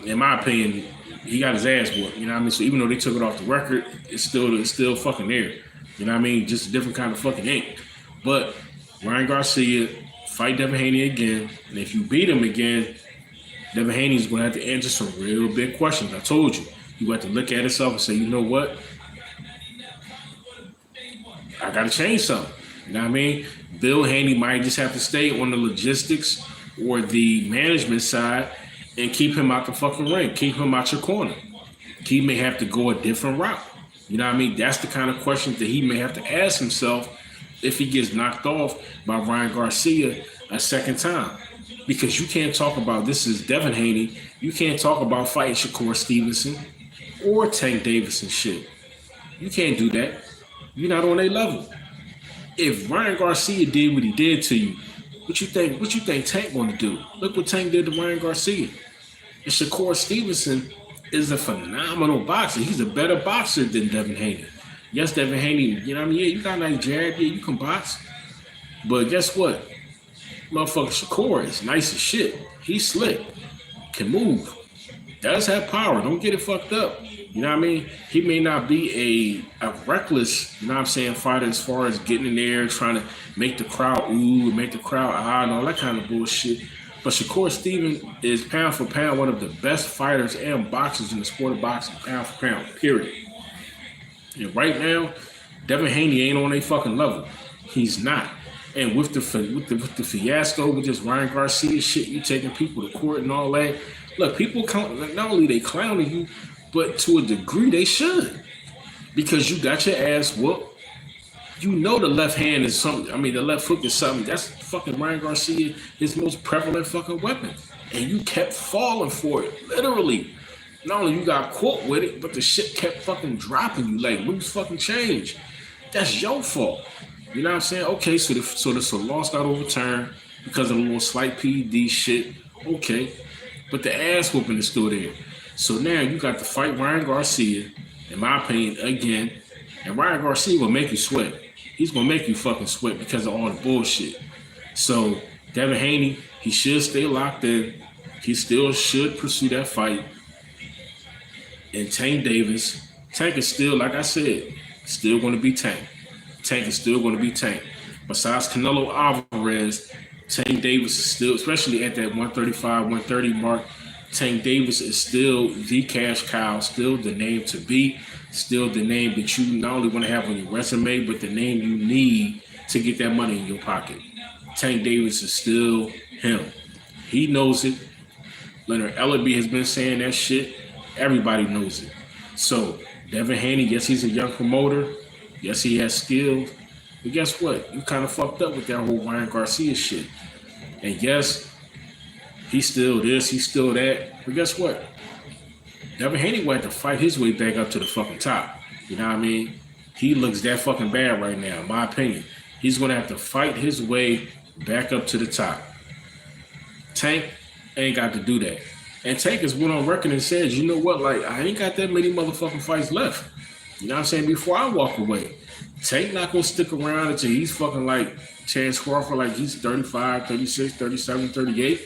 In my opinion, he got his ass whooped. You know what I mean? So even though they took it off the record, it's still fucking there. You know what I mean? Just a different kind of fucking ink. But Ryan Garcia, fight Devin Haney again. And if you beat him again, Devin Haney's going to have to answer some real big questions. I told you. You have to look at himself and say, you know what? I got to change something. You know what I mean? Bill Haney might just have to stay on the logistics or the management side and keep him out the fucking ring. Keep him out your corner. He may have to go a different route. You know what I mean? That's the kind of questions that he may have to ask himself if he gets knocked off by Ryan Garcia a second time. Because you can't talk about, this is Devin Haney, you can't talk about fighting Shakur Stevenson or Tank Davis and shit. You can't do that. You're not on their level. If Ryan Garcia did what he did to you, what you think Tank gonna do? Look what Tank did to Ryan Garcia. And Shakur Stevenson is a phenomenal boxer. He's a better boxer than Devin Haney. Yes, Devin Haney, you know what I mean? Yeah, you got a nice jab. Yeah, you can box. But guess what? Motherfucker Shakur is nice as shit. He's slick. Can move. Does have power. Don't get it fucked up. You know what I mean? He may not be a reckless, you know what I'm saying, fighter as far as getting in there, trying to make the crowd ooh, make the crowd ah, and all that kind of bullshit. But Shakur Stevenson is pound for pound one of the best fighters and boxers in the sport of boxing, pound for pound, period. And right now, Devin Haney ain't on a fucking level. He's not. And with the fiasco with this Ryan Garcia shit, you taking people to court and all that. Look, people not only they clowning you, but to a degree they should, because you got your ass whooped. You know the left hand is something. I mean, the left foot is something. That's fucking Ryan Garcia, his most prevalent fucking weapon, and you kept falling for it, literally. Not only you got caught with it, but the shit kept fucking dropping you like loose fucking change. That's your fault. You know what I'm saying? Okay, so the loss got overturned because of a little slight PED shit. Okay, but the ass whooping is still there. So now you got to fight Ryan Garcia, in my opinion, again. And Ryan Garcia will make you sweat. He's gonna make you fucking sweat because of all the bullshit. So Devin Haney, he should stay locked in. He still should pursue that fight. And Tank Davis, Tank is still, like I said, still gonna be Tank. Tank is still going to be Tank. Besides Canelo Alvarez, Tank Davis is still, especially at that 135, 130 mark, Tank Davis is still the cash cow, still the name to be, still the name that you not only want to have on your resume, but the name you need to get that money in your pocket. Tank Davis is still him. He knows it. Leonard Ellerby has been saying that shit. Everybody knows it. So Devin Haney, yes, he's a young promoter. Yes, he has skills, but guess what? You kind of fucked up with that whole Ryan Garcia shit. And yes, he's still this, he's still that. But guess what? Devin Haney will have to fight his way back up to the fucking top. You know what I mean? He looks that fucking bad right now, in my opinion. He's going to have to fight his way back up to the top. Tank ain't got to do that. And Tank has went on record and says, you know what? Like, I ain't got that many motherfucking fights left. You know what I'm saying? Before I walk away, Tank not going to stick around until he's fucking like Chance Crawford, like he's 35, 36, 37, 38.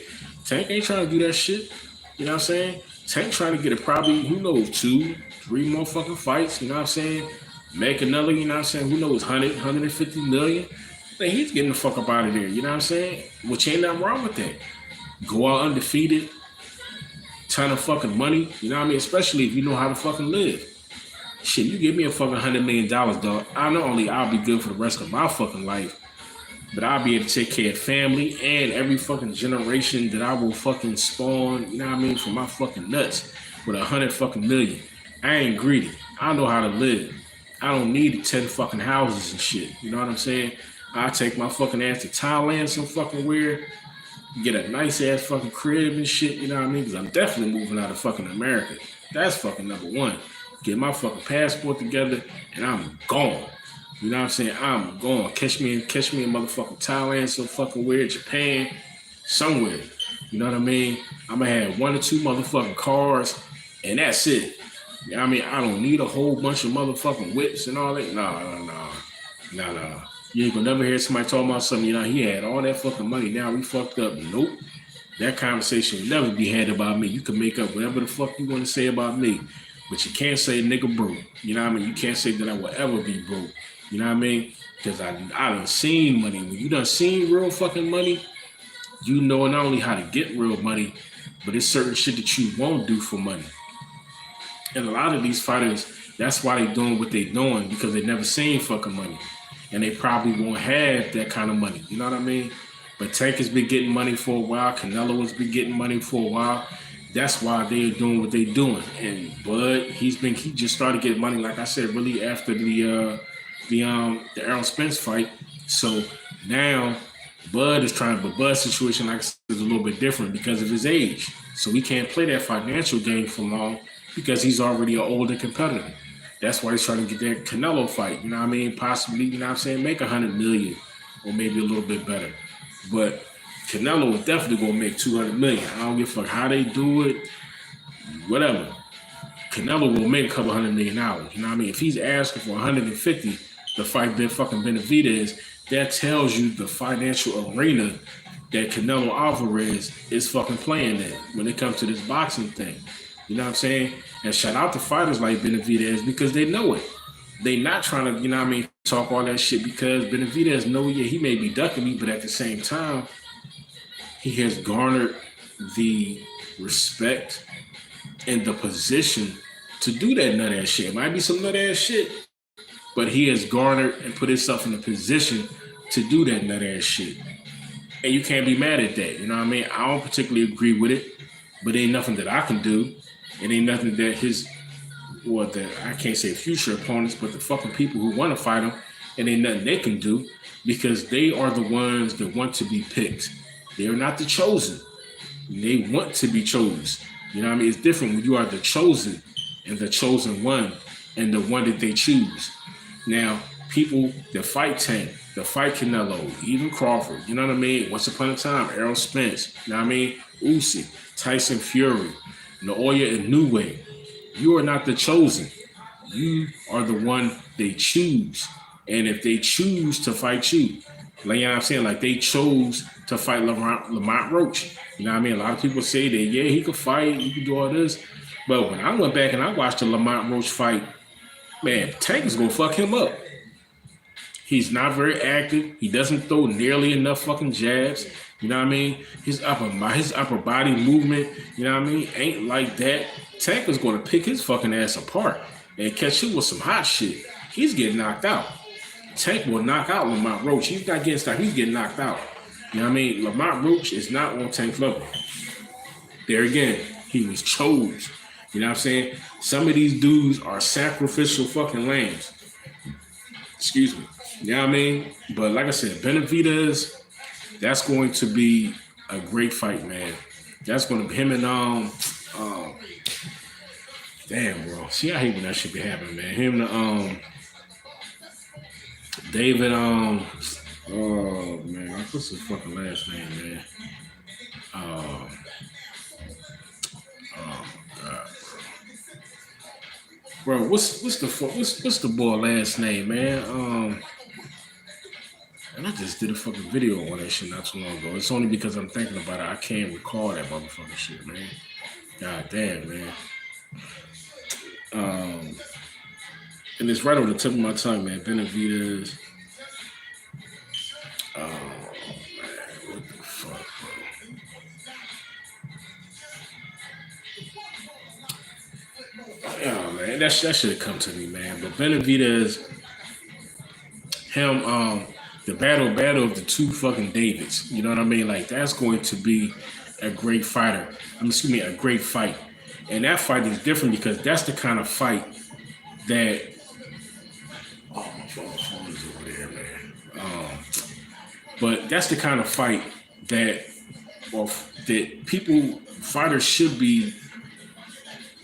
Tank ain't trying to do that shit. You know what I'm saying? Tank trying to get it probably, who knows, 2, 3 more fucking fights. You know what I'm saying? Make another, you know what I'm saying? Who knows, 100, 150 million. Like, he's getting the fuck up out of there. You know what I'm saying? Which ain't nothing wrong with that. Go out undefeated. Ton of fucking money. You know what I mean? Especially if you know how to fucking live. Shit, you give me a fucking $100 million, dog. I not only I'll be good for the rest of my fucking life, but I'll be able to take care of family and every fucking generation that I will fucking spawn, you know what I mean, for my fucking nuts with 100 fucking million. I ain't greedy. I know how to live. I don't need 10 fucking houses and shit. You know what I'm saying? I take my fucking ass to Thailand some fucking weird, get a nice ass fucking crib and shit, you know what I mean? Because I'm definitely moving out of fucking America. That's fucking number one. Get my fucking passport together and I'm gone. You know what I'm saying? I'm gone. Catch me in motherfucking Thailand, some fucking weird, Japan, somewhere. You know what I mean? I'm gonna have 1 or 2 motherfucking cars and that's it. You know what I mean? I don't need a whole bunch of motherfucking whips and all that. No. You ain't gonna never hear somebody talking about something, you know, he had all that fucking money, now we fucked up. Nope. That conversation will never be had about me. You can make up whatever the fuck you want to say about me. But you can't say nigga broke. You know what I mean? You can't say that I will ever be broke. You know what I mean? Because I done seen money. When you done seen real fucking money, you know not only how to get real money, but it's certain shit that you won't do for money. And a lot of these fighters, that's why they doing what they doing, because they never seen fucking money. And they probably won't have that kind of money. You know what I mean? But Tank has been getting money for a while. Canelo has been getting money for a while. That's why they're doing what they're doing. And Bud, he just started getting money, like I said, really after the Errol Spence fight. So now Bud is trying, but Bud's situation, like I said, is a little bit different because of his age. So he can't play that financial game for long because he's already an older competitor. That's why he's trying to get that Canelo fight. You know what I mean? Possibly, you know what I'm saying, make 100 million or maybe a little bit better. But Canelo is definitely gonna make 200 million. I don't give a fuck how they do it, whatever. Canelo will make a couple $100 million. You know what I mean? If he's asking for 150 to fight fucking Benavidez, that tells you the financial arena that Canelo Alvarez is fucking playing in when it comes to this boxing thing. You know what I'm saying? And shout out to fighters like Benavidez because they know it. They not trying to, you know what I mean, talk all that shit because Benavidez know, yeah, he may be ducking me, but at the same time, he has garnered the respect and the position to do that nut ass shit. It might be some nut ass shit, but he has garnered and put himself in a position to do that nut ass shit. And you can't be mad at that. You know what I mean? I don't particularly agree with it, but ain't nothing that I can do. It ain't nothing that I can't say future opponents, but the fucking people who want to fight him, and ain't nothing they can do because they are the ones that want to be picked. They are not the chosen. They want to be chosen. You know what I mean? It's different when you are the chosen and the chosen one and the one that they choose. Now, people that fight Tank, that fight Canelo, even Crawford, you know what I mean? Once upon a time, Errol Spence, you know what I mean? Usyk, Tyson Fury, Naoya Inoue. You are not the chosen. You are the one they choose. And if they choose to fight you, like, you know what I'm saying? Like they chose to fight Lamont Roach. You know what I mean? A lot of people say that, yeah, he could fight, he could do all this. But when I went back and I watched the Lamont Roach fight, man, Tank is going to fuck him up. He's not very active. He doesn't throw nearly enough fucking jabs. You know what I mean? His upper body movement, you know what I mean, ain't like that. Tank is going to pick his fucking ass apart and catch you with some hot shit. He's getting knocked out. Tank will knock out Lamont Roach. He's not getting stopped. He's getting knocked out. You know what I mean? Lamont Roach is not on Tank's level. There again, he was chose. You know what I'm saying? Some of these dudes are sacrificial fucking lambs. Excuse me. You know what I mean? But like I said, Benavidez, that's going to be a great fight, man. That's going to be him and damn, bro. See, I hate when that shit be happening, man. Him and David, oh man, what's his fucking last name, man? Oh God, bro, what's the boy last name, man? And I just did a fucking video on that shit not too long ago. It's only because I'm thinking about it. I can't recall that motherfucking shit, man. God damn, man. And it's right on the tip of my tongue, man. Benavidez. Oh, man. What the fuck, bro? Oh, man. That should have come to me, man. But Benavidez, him, the battle of the two fucking Davids. You know what I mean? Like, that's going to be a great fighter. A great fight. And that fight is different because that's the kind of fight that... Oh, my phone is over there, man. But that's the kind of fight that fighters should be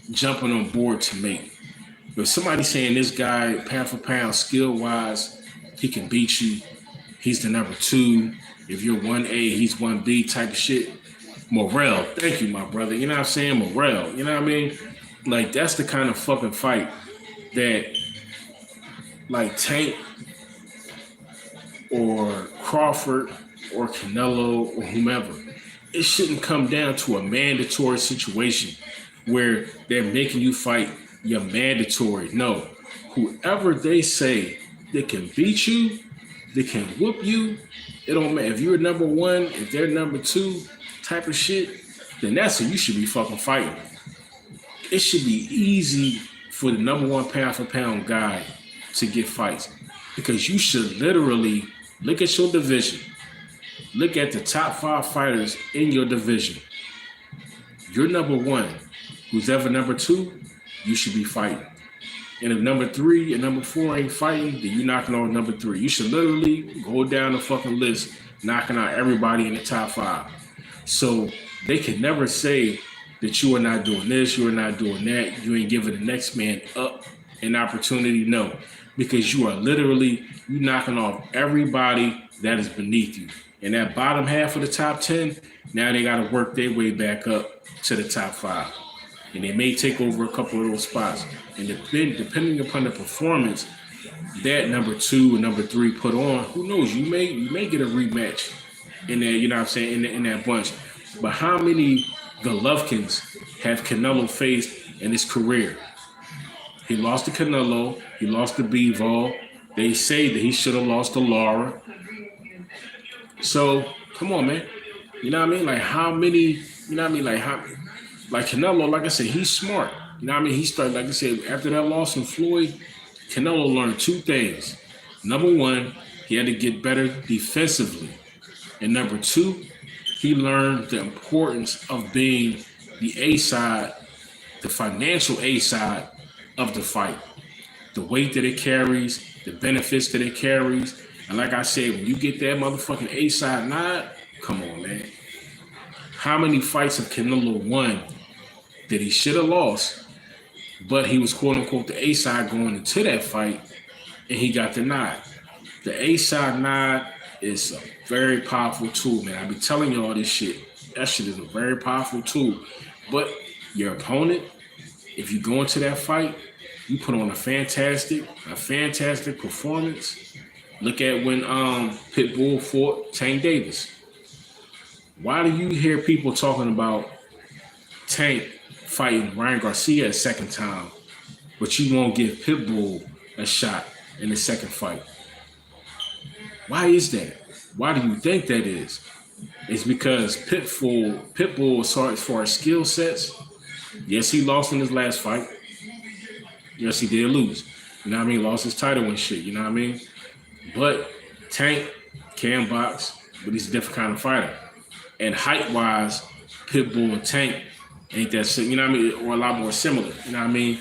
jumping on board to make. If somebody's saying this guy, pound for pound, skill-wise, he can beat you. He's the number 2. If you're 1A, he's 1B type of shit. Morrell, thank you, my brother. You know what I'm saying? Morrell, you know what I mean? Like, that's the kind of fucking fight that, like, Tank or Crawford or Canelo or whomever, it shouldn't come down to a mandatory situation where they're making you fight your mandatory. No, whoever they say that can beat you, they can whoop you, it don't matter. If you're number 1, if they're number 2 type of shit, then that's who you should be fucking fighting. It should be easy for the number 1 pound for pound guy to get fights because you should literally look at your division. Look at the top 5 fighters in your division. You're number 1. Who's ever number 2, you should be fighting. And if number 3 and number 4 ain't fighting, then you're knocking on number 3. You should literally go down the fucking list, knocking out everybody in the top 5. So they can never say that you are not doing this, you are not doing that, you ain't giving the next man up an opportunity. No, because you are literally, you knocking off everybody that is beneath you. And that bottom half of the top 10, now they got to work their way back up to the top 5. and they may take over a couple of those spots. And depending upon the performance that number 2 and number 3 put on, who knows? You may get a rematch in that. You know what I'm saying? In that bunch. But how many Golovkins have Canelo faced in his career? He lost to Canelo. He lost to Bivol. They say that he should have lost to Lara. So come on, man. You know what I mean? Like how many? You know what I mean? Like Canelo? Like I said, he's smart. You know what I mean? He started, like I said, after that loss in Floyd, Canelo learned 2 things. Number 1, he had to get better defensively, and number 2, he learned the importance of being the A side, the financial A side of the fight, the weight that it carries, the benefits that it carries. And like I said, when you get that motherfucking A side nod, come on, man. How many fights have Canelo won that he should have lost, but he was quote unquote the A side going into that fight, and he got the nod? The A side nod is a very powerful tool, man. I be telling you all this shit. That shit is a very powerful tool. But your opponent, if you go into that fight, you put on a fantastic performance. Look at when Pitbull fought Tank Davis. Why do you hear people talking about Tank fighting Ryan Garcia a second time, but you won't give Pitbull a shot in the second fight? Why is that? Why do you think that is? It's because Pitbull, as far as skill sets, yes, he lost in his last fight. Yes, he did lose. You know what I mean? Lost his title and shit, you know what I mean? But Tank can box, but he's a different kind of fighter. And height-wise, Pitbull and Tank ain't that, you know what I mean? Or a lot more similar, you know what I mean?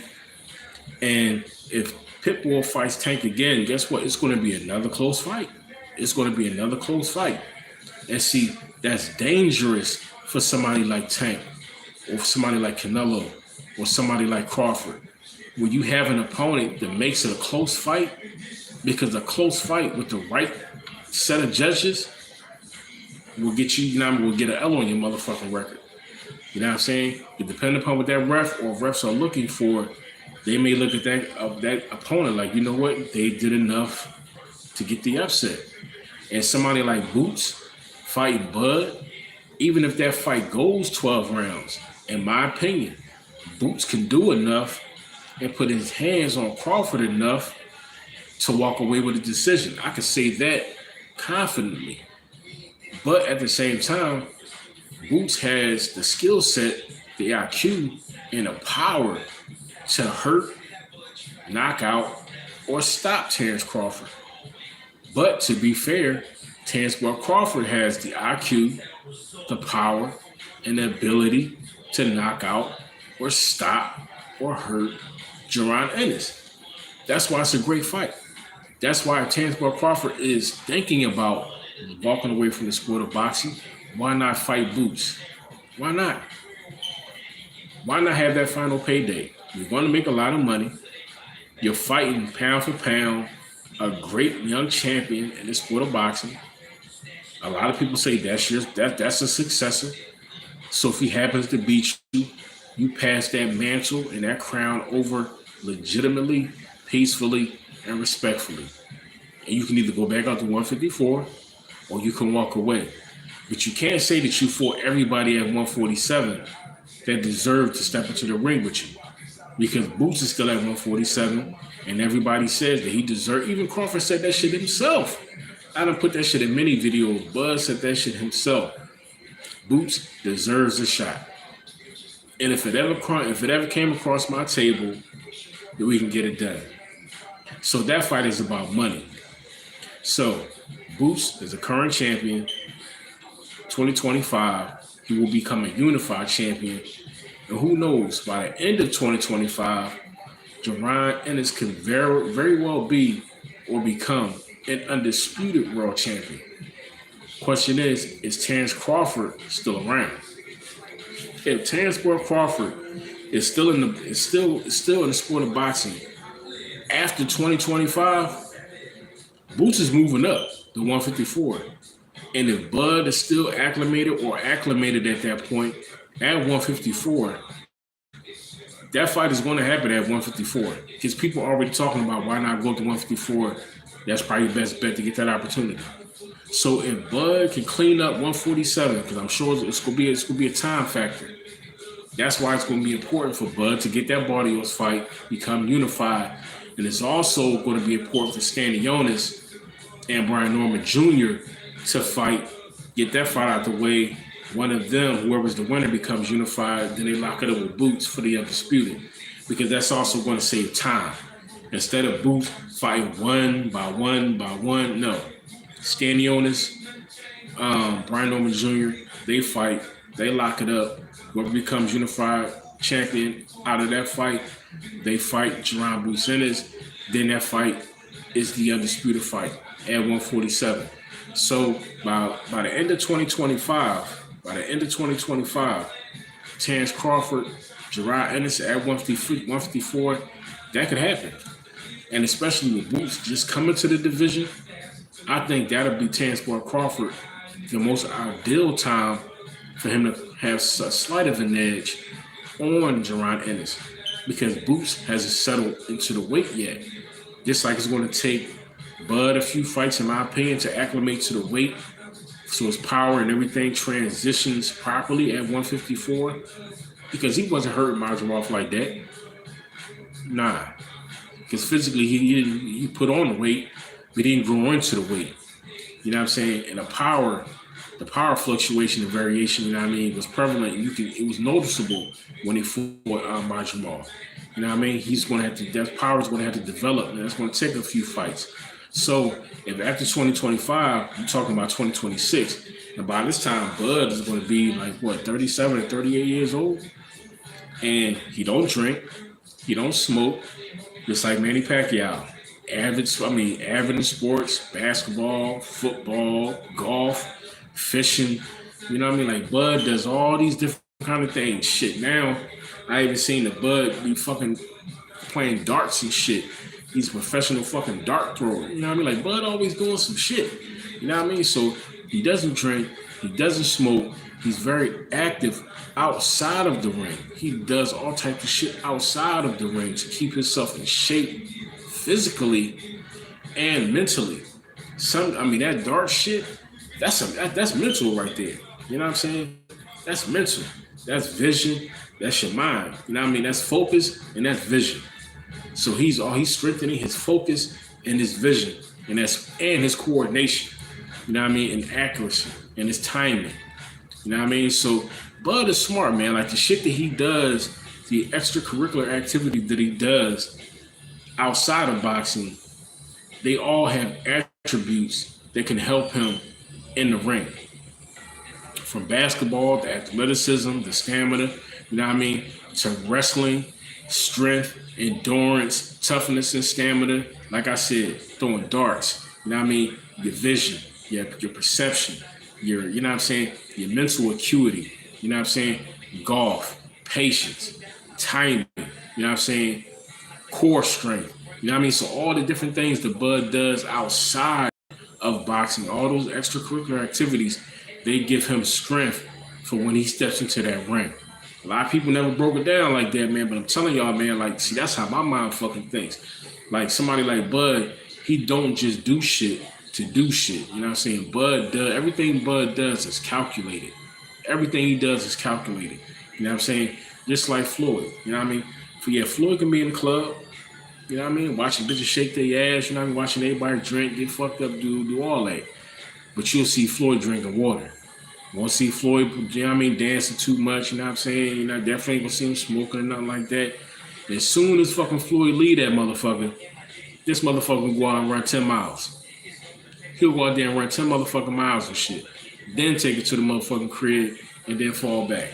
And if Pitbull fights Tank again, guess what? It's going to be another close fight. It's going to be another close fight. And see, that's dangerous for somebody like Tank or somebody like Canelo or somebody like Crawford. When you have an opponent that makes it a close fight, because a close fight with the right set of judges will get you, you know, will get an L on your motherfucking record. You know what I'm saying? It depends upon what that ref or refs are looking for. They may look at that opponent like, you know what, they did enough to get the upset. And somebody like Boots fighting Bud, even if that fight goes 12 rounds, in my opinion, Boots can do enough and put his hands on Crawford enough to walk away with a decision. I can say that confidently. But at the same time, Boots has the skill set, the IQ, and the power to hurt, knock out, or stop Terrence Crawford. But to be fair, Terrence Crawford has the IQ, the power, and the ability to knock out or stop or hurt Jaron Ennis. That's why it's a great fight. That's why Terrence Crawford is thinking about walking away from the sport of boxing. Why not fight Boots? Why not? Why not have that final payday? You're going to make a lot of money. You're fighting pound for pound a great young champion in the sport of boxing. A lot of people say that's a successor. So if he happens to beat you, you pass that mantle and that crown over legitimately, peacefully, and respectfully. And you can either go back out to 154 or you can walk away. But you can't say that you fought everybody at 147 that deserved to step into the ring with you. Because Boots is still at 147, and everybody says that he deserved. Even Crawford said that shit himself. I done put that shit in many videos. Buzz said that shit himself. Boots deserves a shot. And if it ever came across my table, then we can get it done. So that fight is about money. So Boots is a current champion. 2025, he will become a unified champion. And who knows, by the end of 2025, Jaron Ennis can very well be or become an undisputed world champion. Question is Terrence Crawford still around? If Terrence Crawford is still in the sport of boxing after 2025, Boots is moving up to 154. And if Bud is still acclimated at that point at 154, That fight is going to happen at 154 because people are already talking about why not go to 154. That's probably the best bet to get that opportunity. So if Bud can clean up 147, because I'm sure it's gonna be a time factor. That's why it's going to be important for Bud to get that Barrios fight, become unified, and it's also going to be important for Stanionis and Brian Norman Jr. to fight, get that fight out the way. One of them, whoever's the winner, becomes unified. Then they lock it up with Boots for the undisputed, because that's also going to save time. Instead of Boots fighting one by one by one, no. Stanionis, Brian Norman Jr., they fight, they lock it up. Whoever becomes unified champion out of that fight, they fight Jaron ENNIS. Then that fight is the undisputed fight at 147. So by the end of 2025, Terrence Crawford, Jaron ENNIS at 154, that could happen. And especially with Boots just coming to the division, I think that'll be Terrence Crawford the most ideal time for him to have a slight of an edge on Jaron ENNIS, because Boots hasn't settled into the weight yet. Just like it's going to take Bud a few fights, in my opinion, to acclimate to the weight so his power and everything transitions properly at 154, because he wasn't hurting Majorov like that. Nah, because physically he put on the weight, but he didn't grow into the weight. You know what I'm saying? And the power fluctuation and variation, you know what I mean, was prevalent. It was noticeable when he fought Majorov. You know what I mean? That power is going to have to develop, and that's going to take a few fights. So if after 2025, you're talking about 2026, and by this time, Bud is going to be like, 37 or 38 years old? And he don't drink, he don't smoke, just like Manny Pacquiao. Avid in sports, basketball, football, golf, fishing. You know what I mean? Like, Bud does all these different kind of things. Shit, now I even seen the Bud be fucking playing darts and shit. He's a professional fucking dart thrower. You know what I mean? Like, Bud always doing some shit. You know what I mean? So he doesn't drink, he doesn't smoke. He's very active outside of the ring. He does all types of shit outside of the ring to keep himself in shape physically and mentally. That dart shit, that's mental right there. You know what I'm saying? That's mental. That's vision. That's your mind. You know what I mean? That's focus and that's vision. So he's strengthening his focus and his vision, and his coordination. You know what I mean? And accuracy and his timing. You know what I mean? So Bud is smart, man. Like, the shit that he does, the extracurricular activity that he does outside of boxing, they all have attributes that can help him in the ring. From basketball, to athleticism, the stamina, you know what I mean, to wrestling, strength, endurance, toughness, and stamina. Like I said, throwing darts, you know what I mean, your vision, your perception, your mental acuity, you know what I'm saying, golf, patience, timing, you know what I'm saying, core strength, you know what I mean? So all the different things that Bud does outside of boxing, all those extracurricular activities, they give him strength for when he steps into that ring. A lot of people never broke it down like that, man, but I'm telling y'all, man, like, see, that's how my mind fucking thinks. Like, somebody like Bud, he don't just do shit to do shit, you know what I'm saying? Everything Bud does is calculated. Everything he does is calculated, you know what I'm saying? Just like Floyd, you know what I mean? Floyd can be in the club, you know what I mean? Watching bitches shake their ass, you know what I mean? Watching everybody drink, get fucked up, do all that. But you'll see Floyd drinking water. You won't see Floyd, you know what I mean, dancing too much, you know what I'm saying? You know, definitely ain't gonna see him smoking or nothing like that. As soon as fucking Floyd leave that motherfucker, this motherfucker will go out and run 10 miles. He'll go out there and run 10 motherfucking miles and shit. Then take it to the motherfucking crib and then fall back.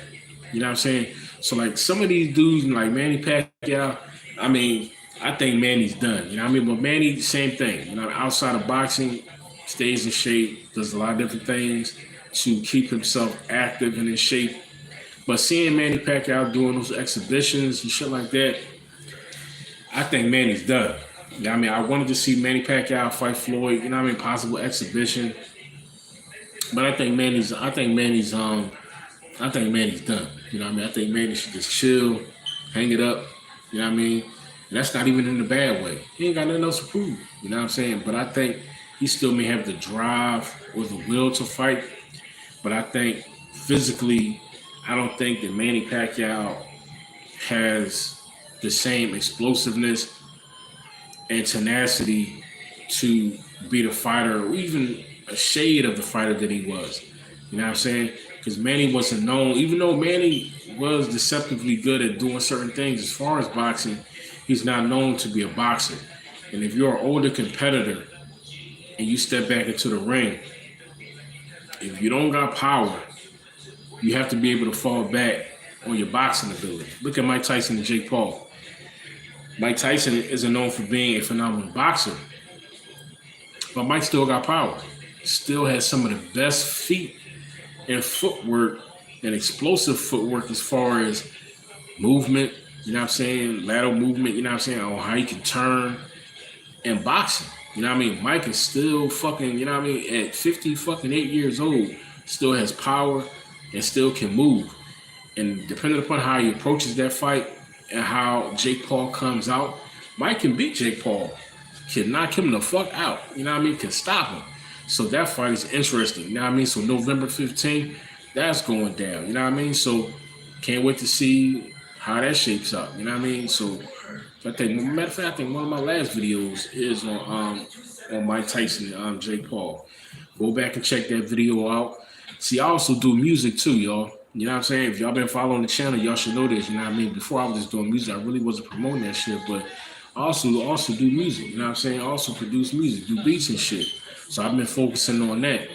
You know what I'm saying? So, like, some of these dudes, like Manny Pacquiao, I mean, I think Manny's done. You know what I mean? But Manny, same thing. You know, outside of boxing, stays in shape, does a lot of different things to keep himself active and in shape. But seeing Manny Pacquiao doing those exhibitions and shit like that, I think Manny's done. You know what I mean? I wanted to see Manny Pacquiao fight Floyd, you know what I mean, possible exhibition. But I think Manny's done. You know what I mean? I think Manny should just chill, hang it up. You know what I mean? And that's not even in a bad way. He ain't got nothing else to prove. You know what I'm saying? But I think he still may have the drive or the will to fight. But I think physically, I don't think that Manny Pacquiao has the same explosiveness and tenacity to be the fighter, or even a shade of the fighter that he was. You know what I'm saying? Because Manny wasn't known, even though Manny was deceptively good at doing certain things as far as boxing, he's not known to be a boxer. And if you're an older competitor and you step back into the ring, if you don't got power, you have to be able to fall back on your boxing ability. Look at Mike Tyson and Jake Paul. Mike Tyson isn't known for being a phenomenal boxer, but Mike still got power. Still has some of the best feet and footwork and explosive footwork as far as movement, you know what I'm saying, lateral movement, you know what I'm saying, on how you can turn and boxing. You know what I mean? Mike is still fucking, you know what I mean, at 58 years old, still has power and still can move. And depending upon how he approaches that fight and how Jake Paul comes out, Mike can beat Jake Paul, can knock him the fuck out, you know what I mean, can stop him. So that fight is interesting, you know what I mean? So November 15th, that's going down, you know what I mean? So can't wait to see how that shapes up, you know what I mean? So I think, matter of fact, I think one of my last videos is on Mike Tyson and Jake Paul. Go back and check that video out. See, I also do music too, y'all. You know what I'm saying? If y'all been following the channel, y'all should know this. You know what I mean? Before I was just doing music, I really wasn't promoting that shit, but I also do music. You know what I'm saying? I also produce music, do beats and shit. So I've been focusing on that.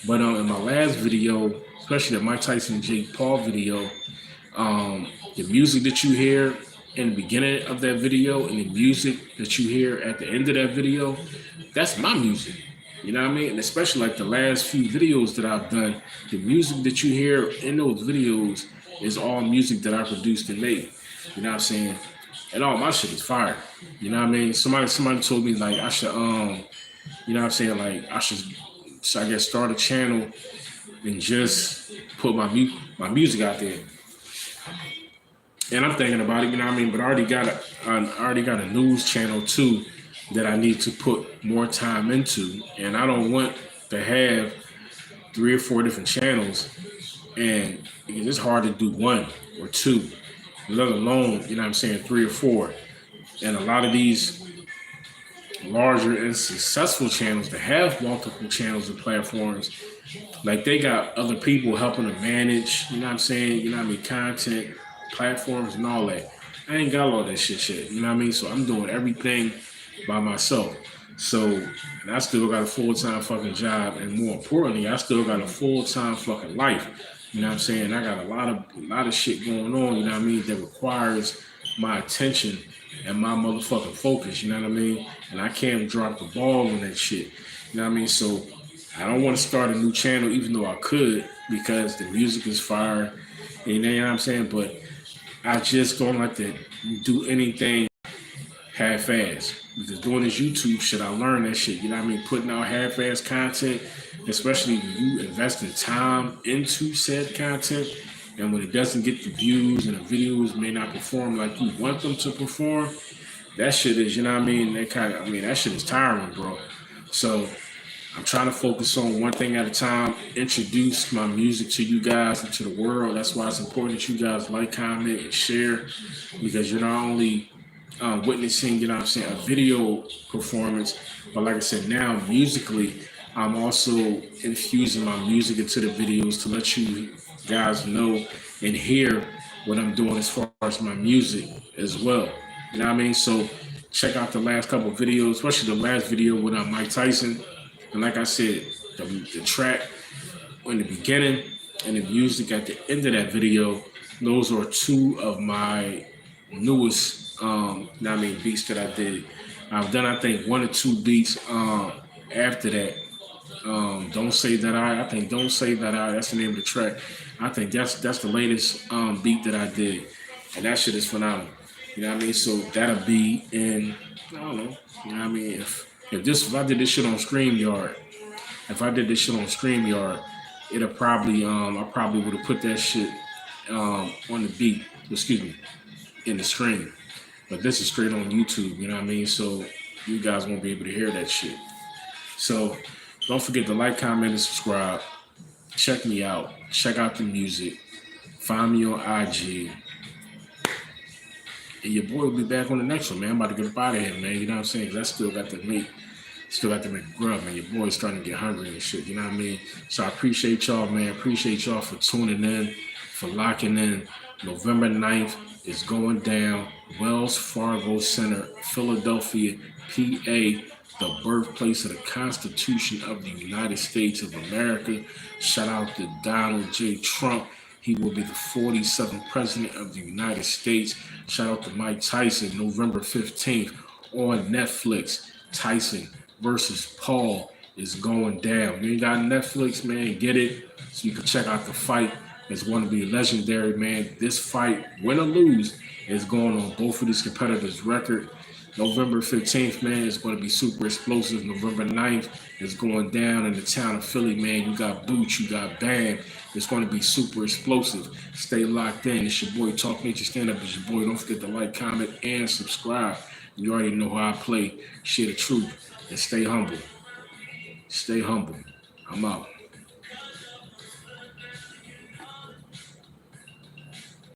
But in my last video, especially the Mike Tyson and Jake Paul video, the music that you hear in the beginning of that video and the music that you hear at the end of that video, that's my music. You know what I mean? And especially like the last few videos that I've done, the music that you hear in those videos is all music that I produced and made. You know what I'm saying? And all my shit is fire. You know what I mean? Somebody told me like I should you know what I'm saying, like I should I guess start a channel and just put my music out there. And I'm thinking about it, you know what I mean? But I already got a news channel too that I need to put more time into. And I don't want to have 3 or 4 different channels, and it's hard to do 1 or 2, let alone, you know what I'm saying, 3 or 4. And a lot of these larger and successful channels that have multiple channels and platforms, like they got other people helping to manage, you know what I'm saying, you know what I mean, content, platforms and all that. I ain't got all that shit, you know what I mean? So I'm doing everything by myself. So, and I still got a full-time fucking job, and more importantly, I still got a full-time fucking life. You know what I'm saying? I got a lot of shit going on, you know what I mean, that requires my attention and my motherfucking focus, you know what I mean? And I can't drop the ball on that shit. You know what I mean? So I don't want to start a new channel, even though I could, because the music is fire. You know what I'm saying? But I just don't like to do anything half-ass. Because doing this YouTube shit, I learned that shit. You know what I mean? Putting out half-ass content, especially when you investing time into said content, and when it doesn't get the views and the videos may not perform like you want them to perform, that shit is, you know what I mean? That shit is tiring, bro. So I'm trying to focus on one thing at a time, introduce my music to you guys and to the world. That's why it's important that you guys like, comment, and share, because you're not only witnessing, you know what I'm saying, a video performance, but like I said, now musically, I'm also infusing my music into the videos to let you guys know and hear what I'm doing as far as my music as well. You know what I mean? So check out the last couple of videos, especially the last video with Mike Tyson. And like I said, the track in the beginning and the music at the end of that video, those are 2 of my newest beats that I did. I've done, I think, 1 or 2 beats after that. Don't Say That I think Don't Say That that's the name of the track. I think that's the latest beat that I did. And that shit is phenomenal. You know what I mean? So that'll be in, I don't know, you know what I mean? If I did this shit on StreamYard, it'll probably, I probably would have put that shit on the beat. Excuse me. in the stream. But this is straight on YouTube, you know what I mean? So you guys won't be able to hear that shit. So don't forget to like, comment, and subscribe. Check me out. Check out the music. Find me on IG. And your boy will be back on the next one, man. I'm about to get up out of here, man. You know what I'm saying? Because I still got to make grub, man. Your boy's starting to get hungry and shit, you know what I mean? So I appreciate y'all, man. Appreciate y'all for tuning in, for locking in. November 9th is going down. Wells Fargo Center, Philadelphia, PA, the birthplace of the Constitution of the United States of America. Shout out to Donald J. Trump. He will be the 47th president of the United States. Shout out to Mike Tyson, November 15th on Netflix. Tyson versus Paul is going down. You ain't got Netflix, man, get it so you can check out the fight. It's going to be legendary, man. This fight, win or lose, is going on both of these competitors' record. November 15th, man, is going to be super explosive. November 9th is going down in the town of Philly, man. You got Boots, you got Bam. It's going to be super explosive. Stay locked in. It's your boy, Talk Nature Stand Up. It's your boy. Don't forget to like, comment, and subscribe. You already know how I play. Share the truth and stay humble. Stay humble. I'm out.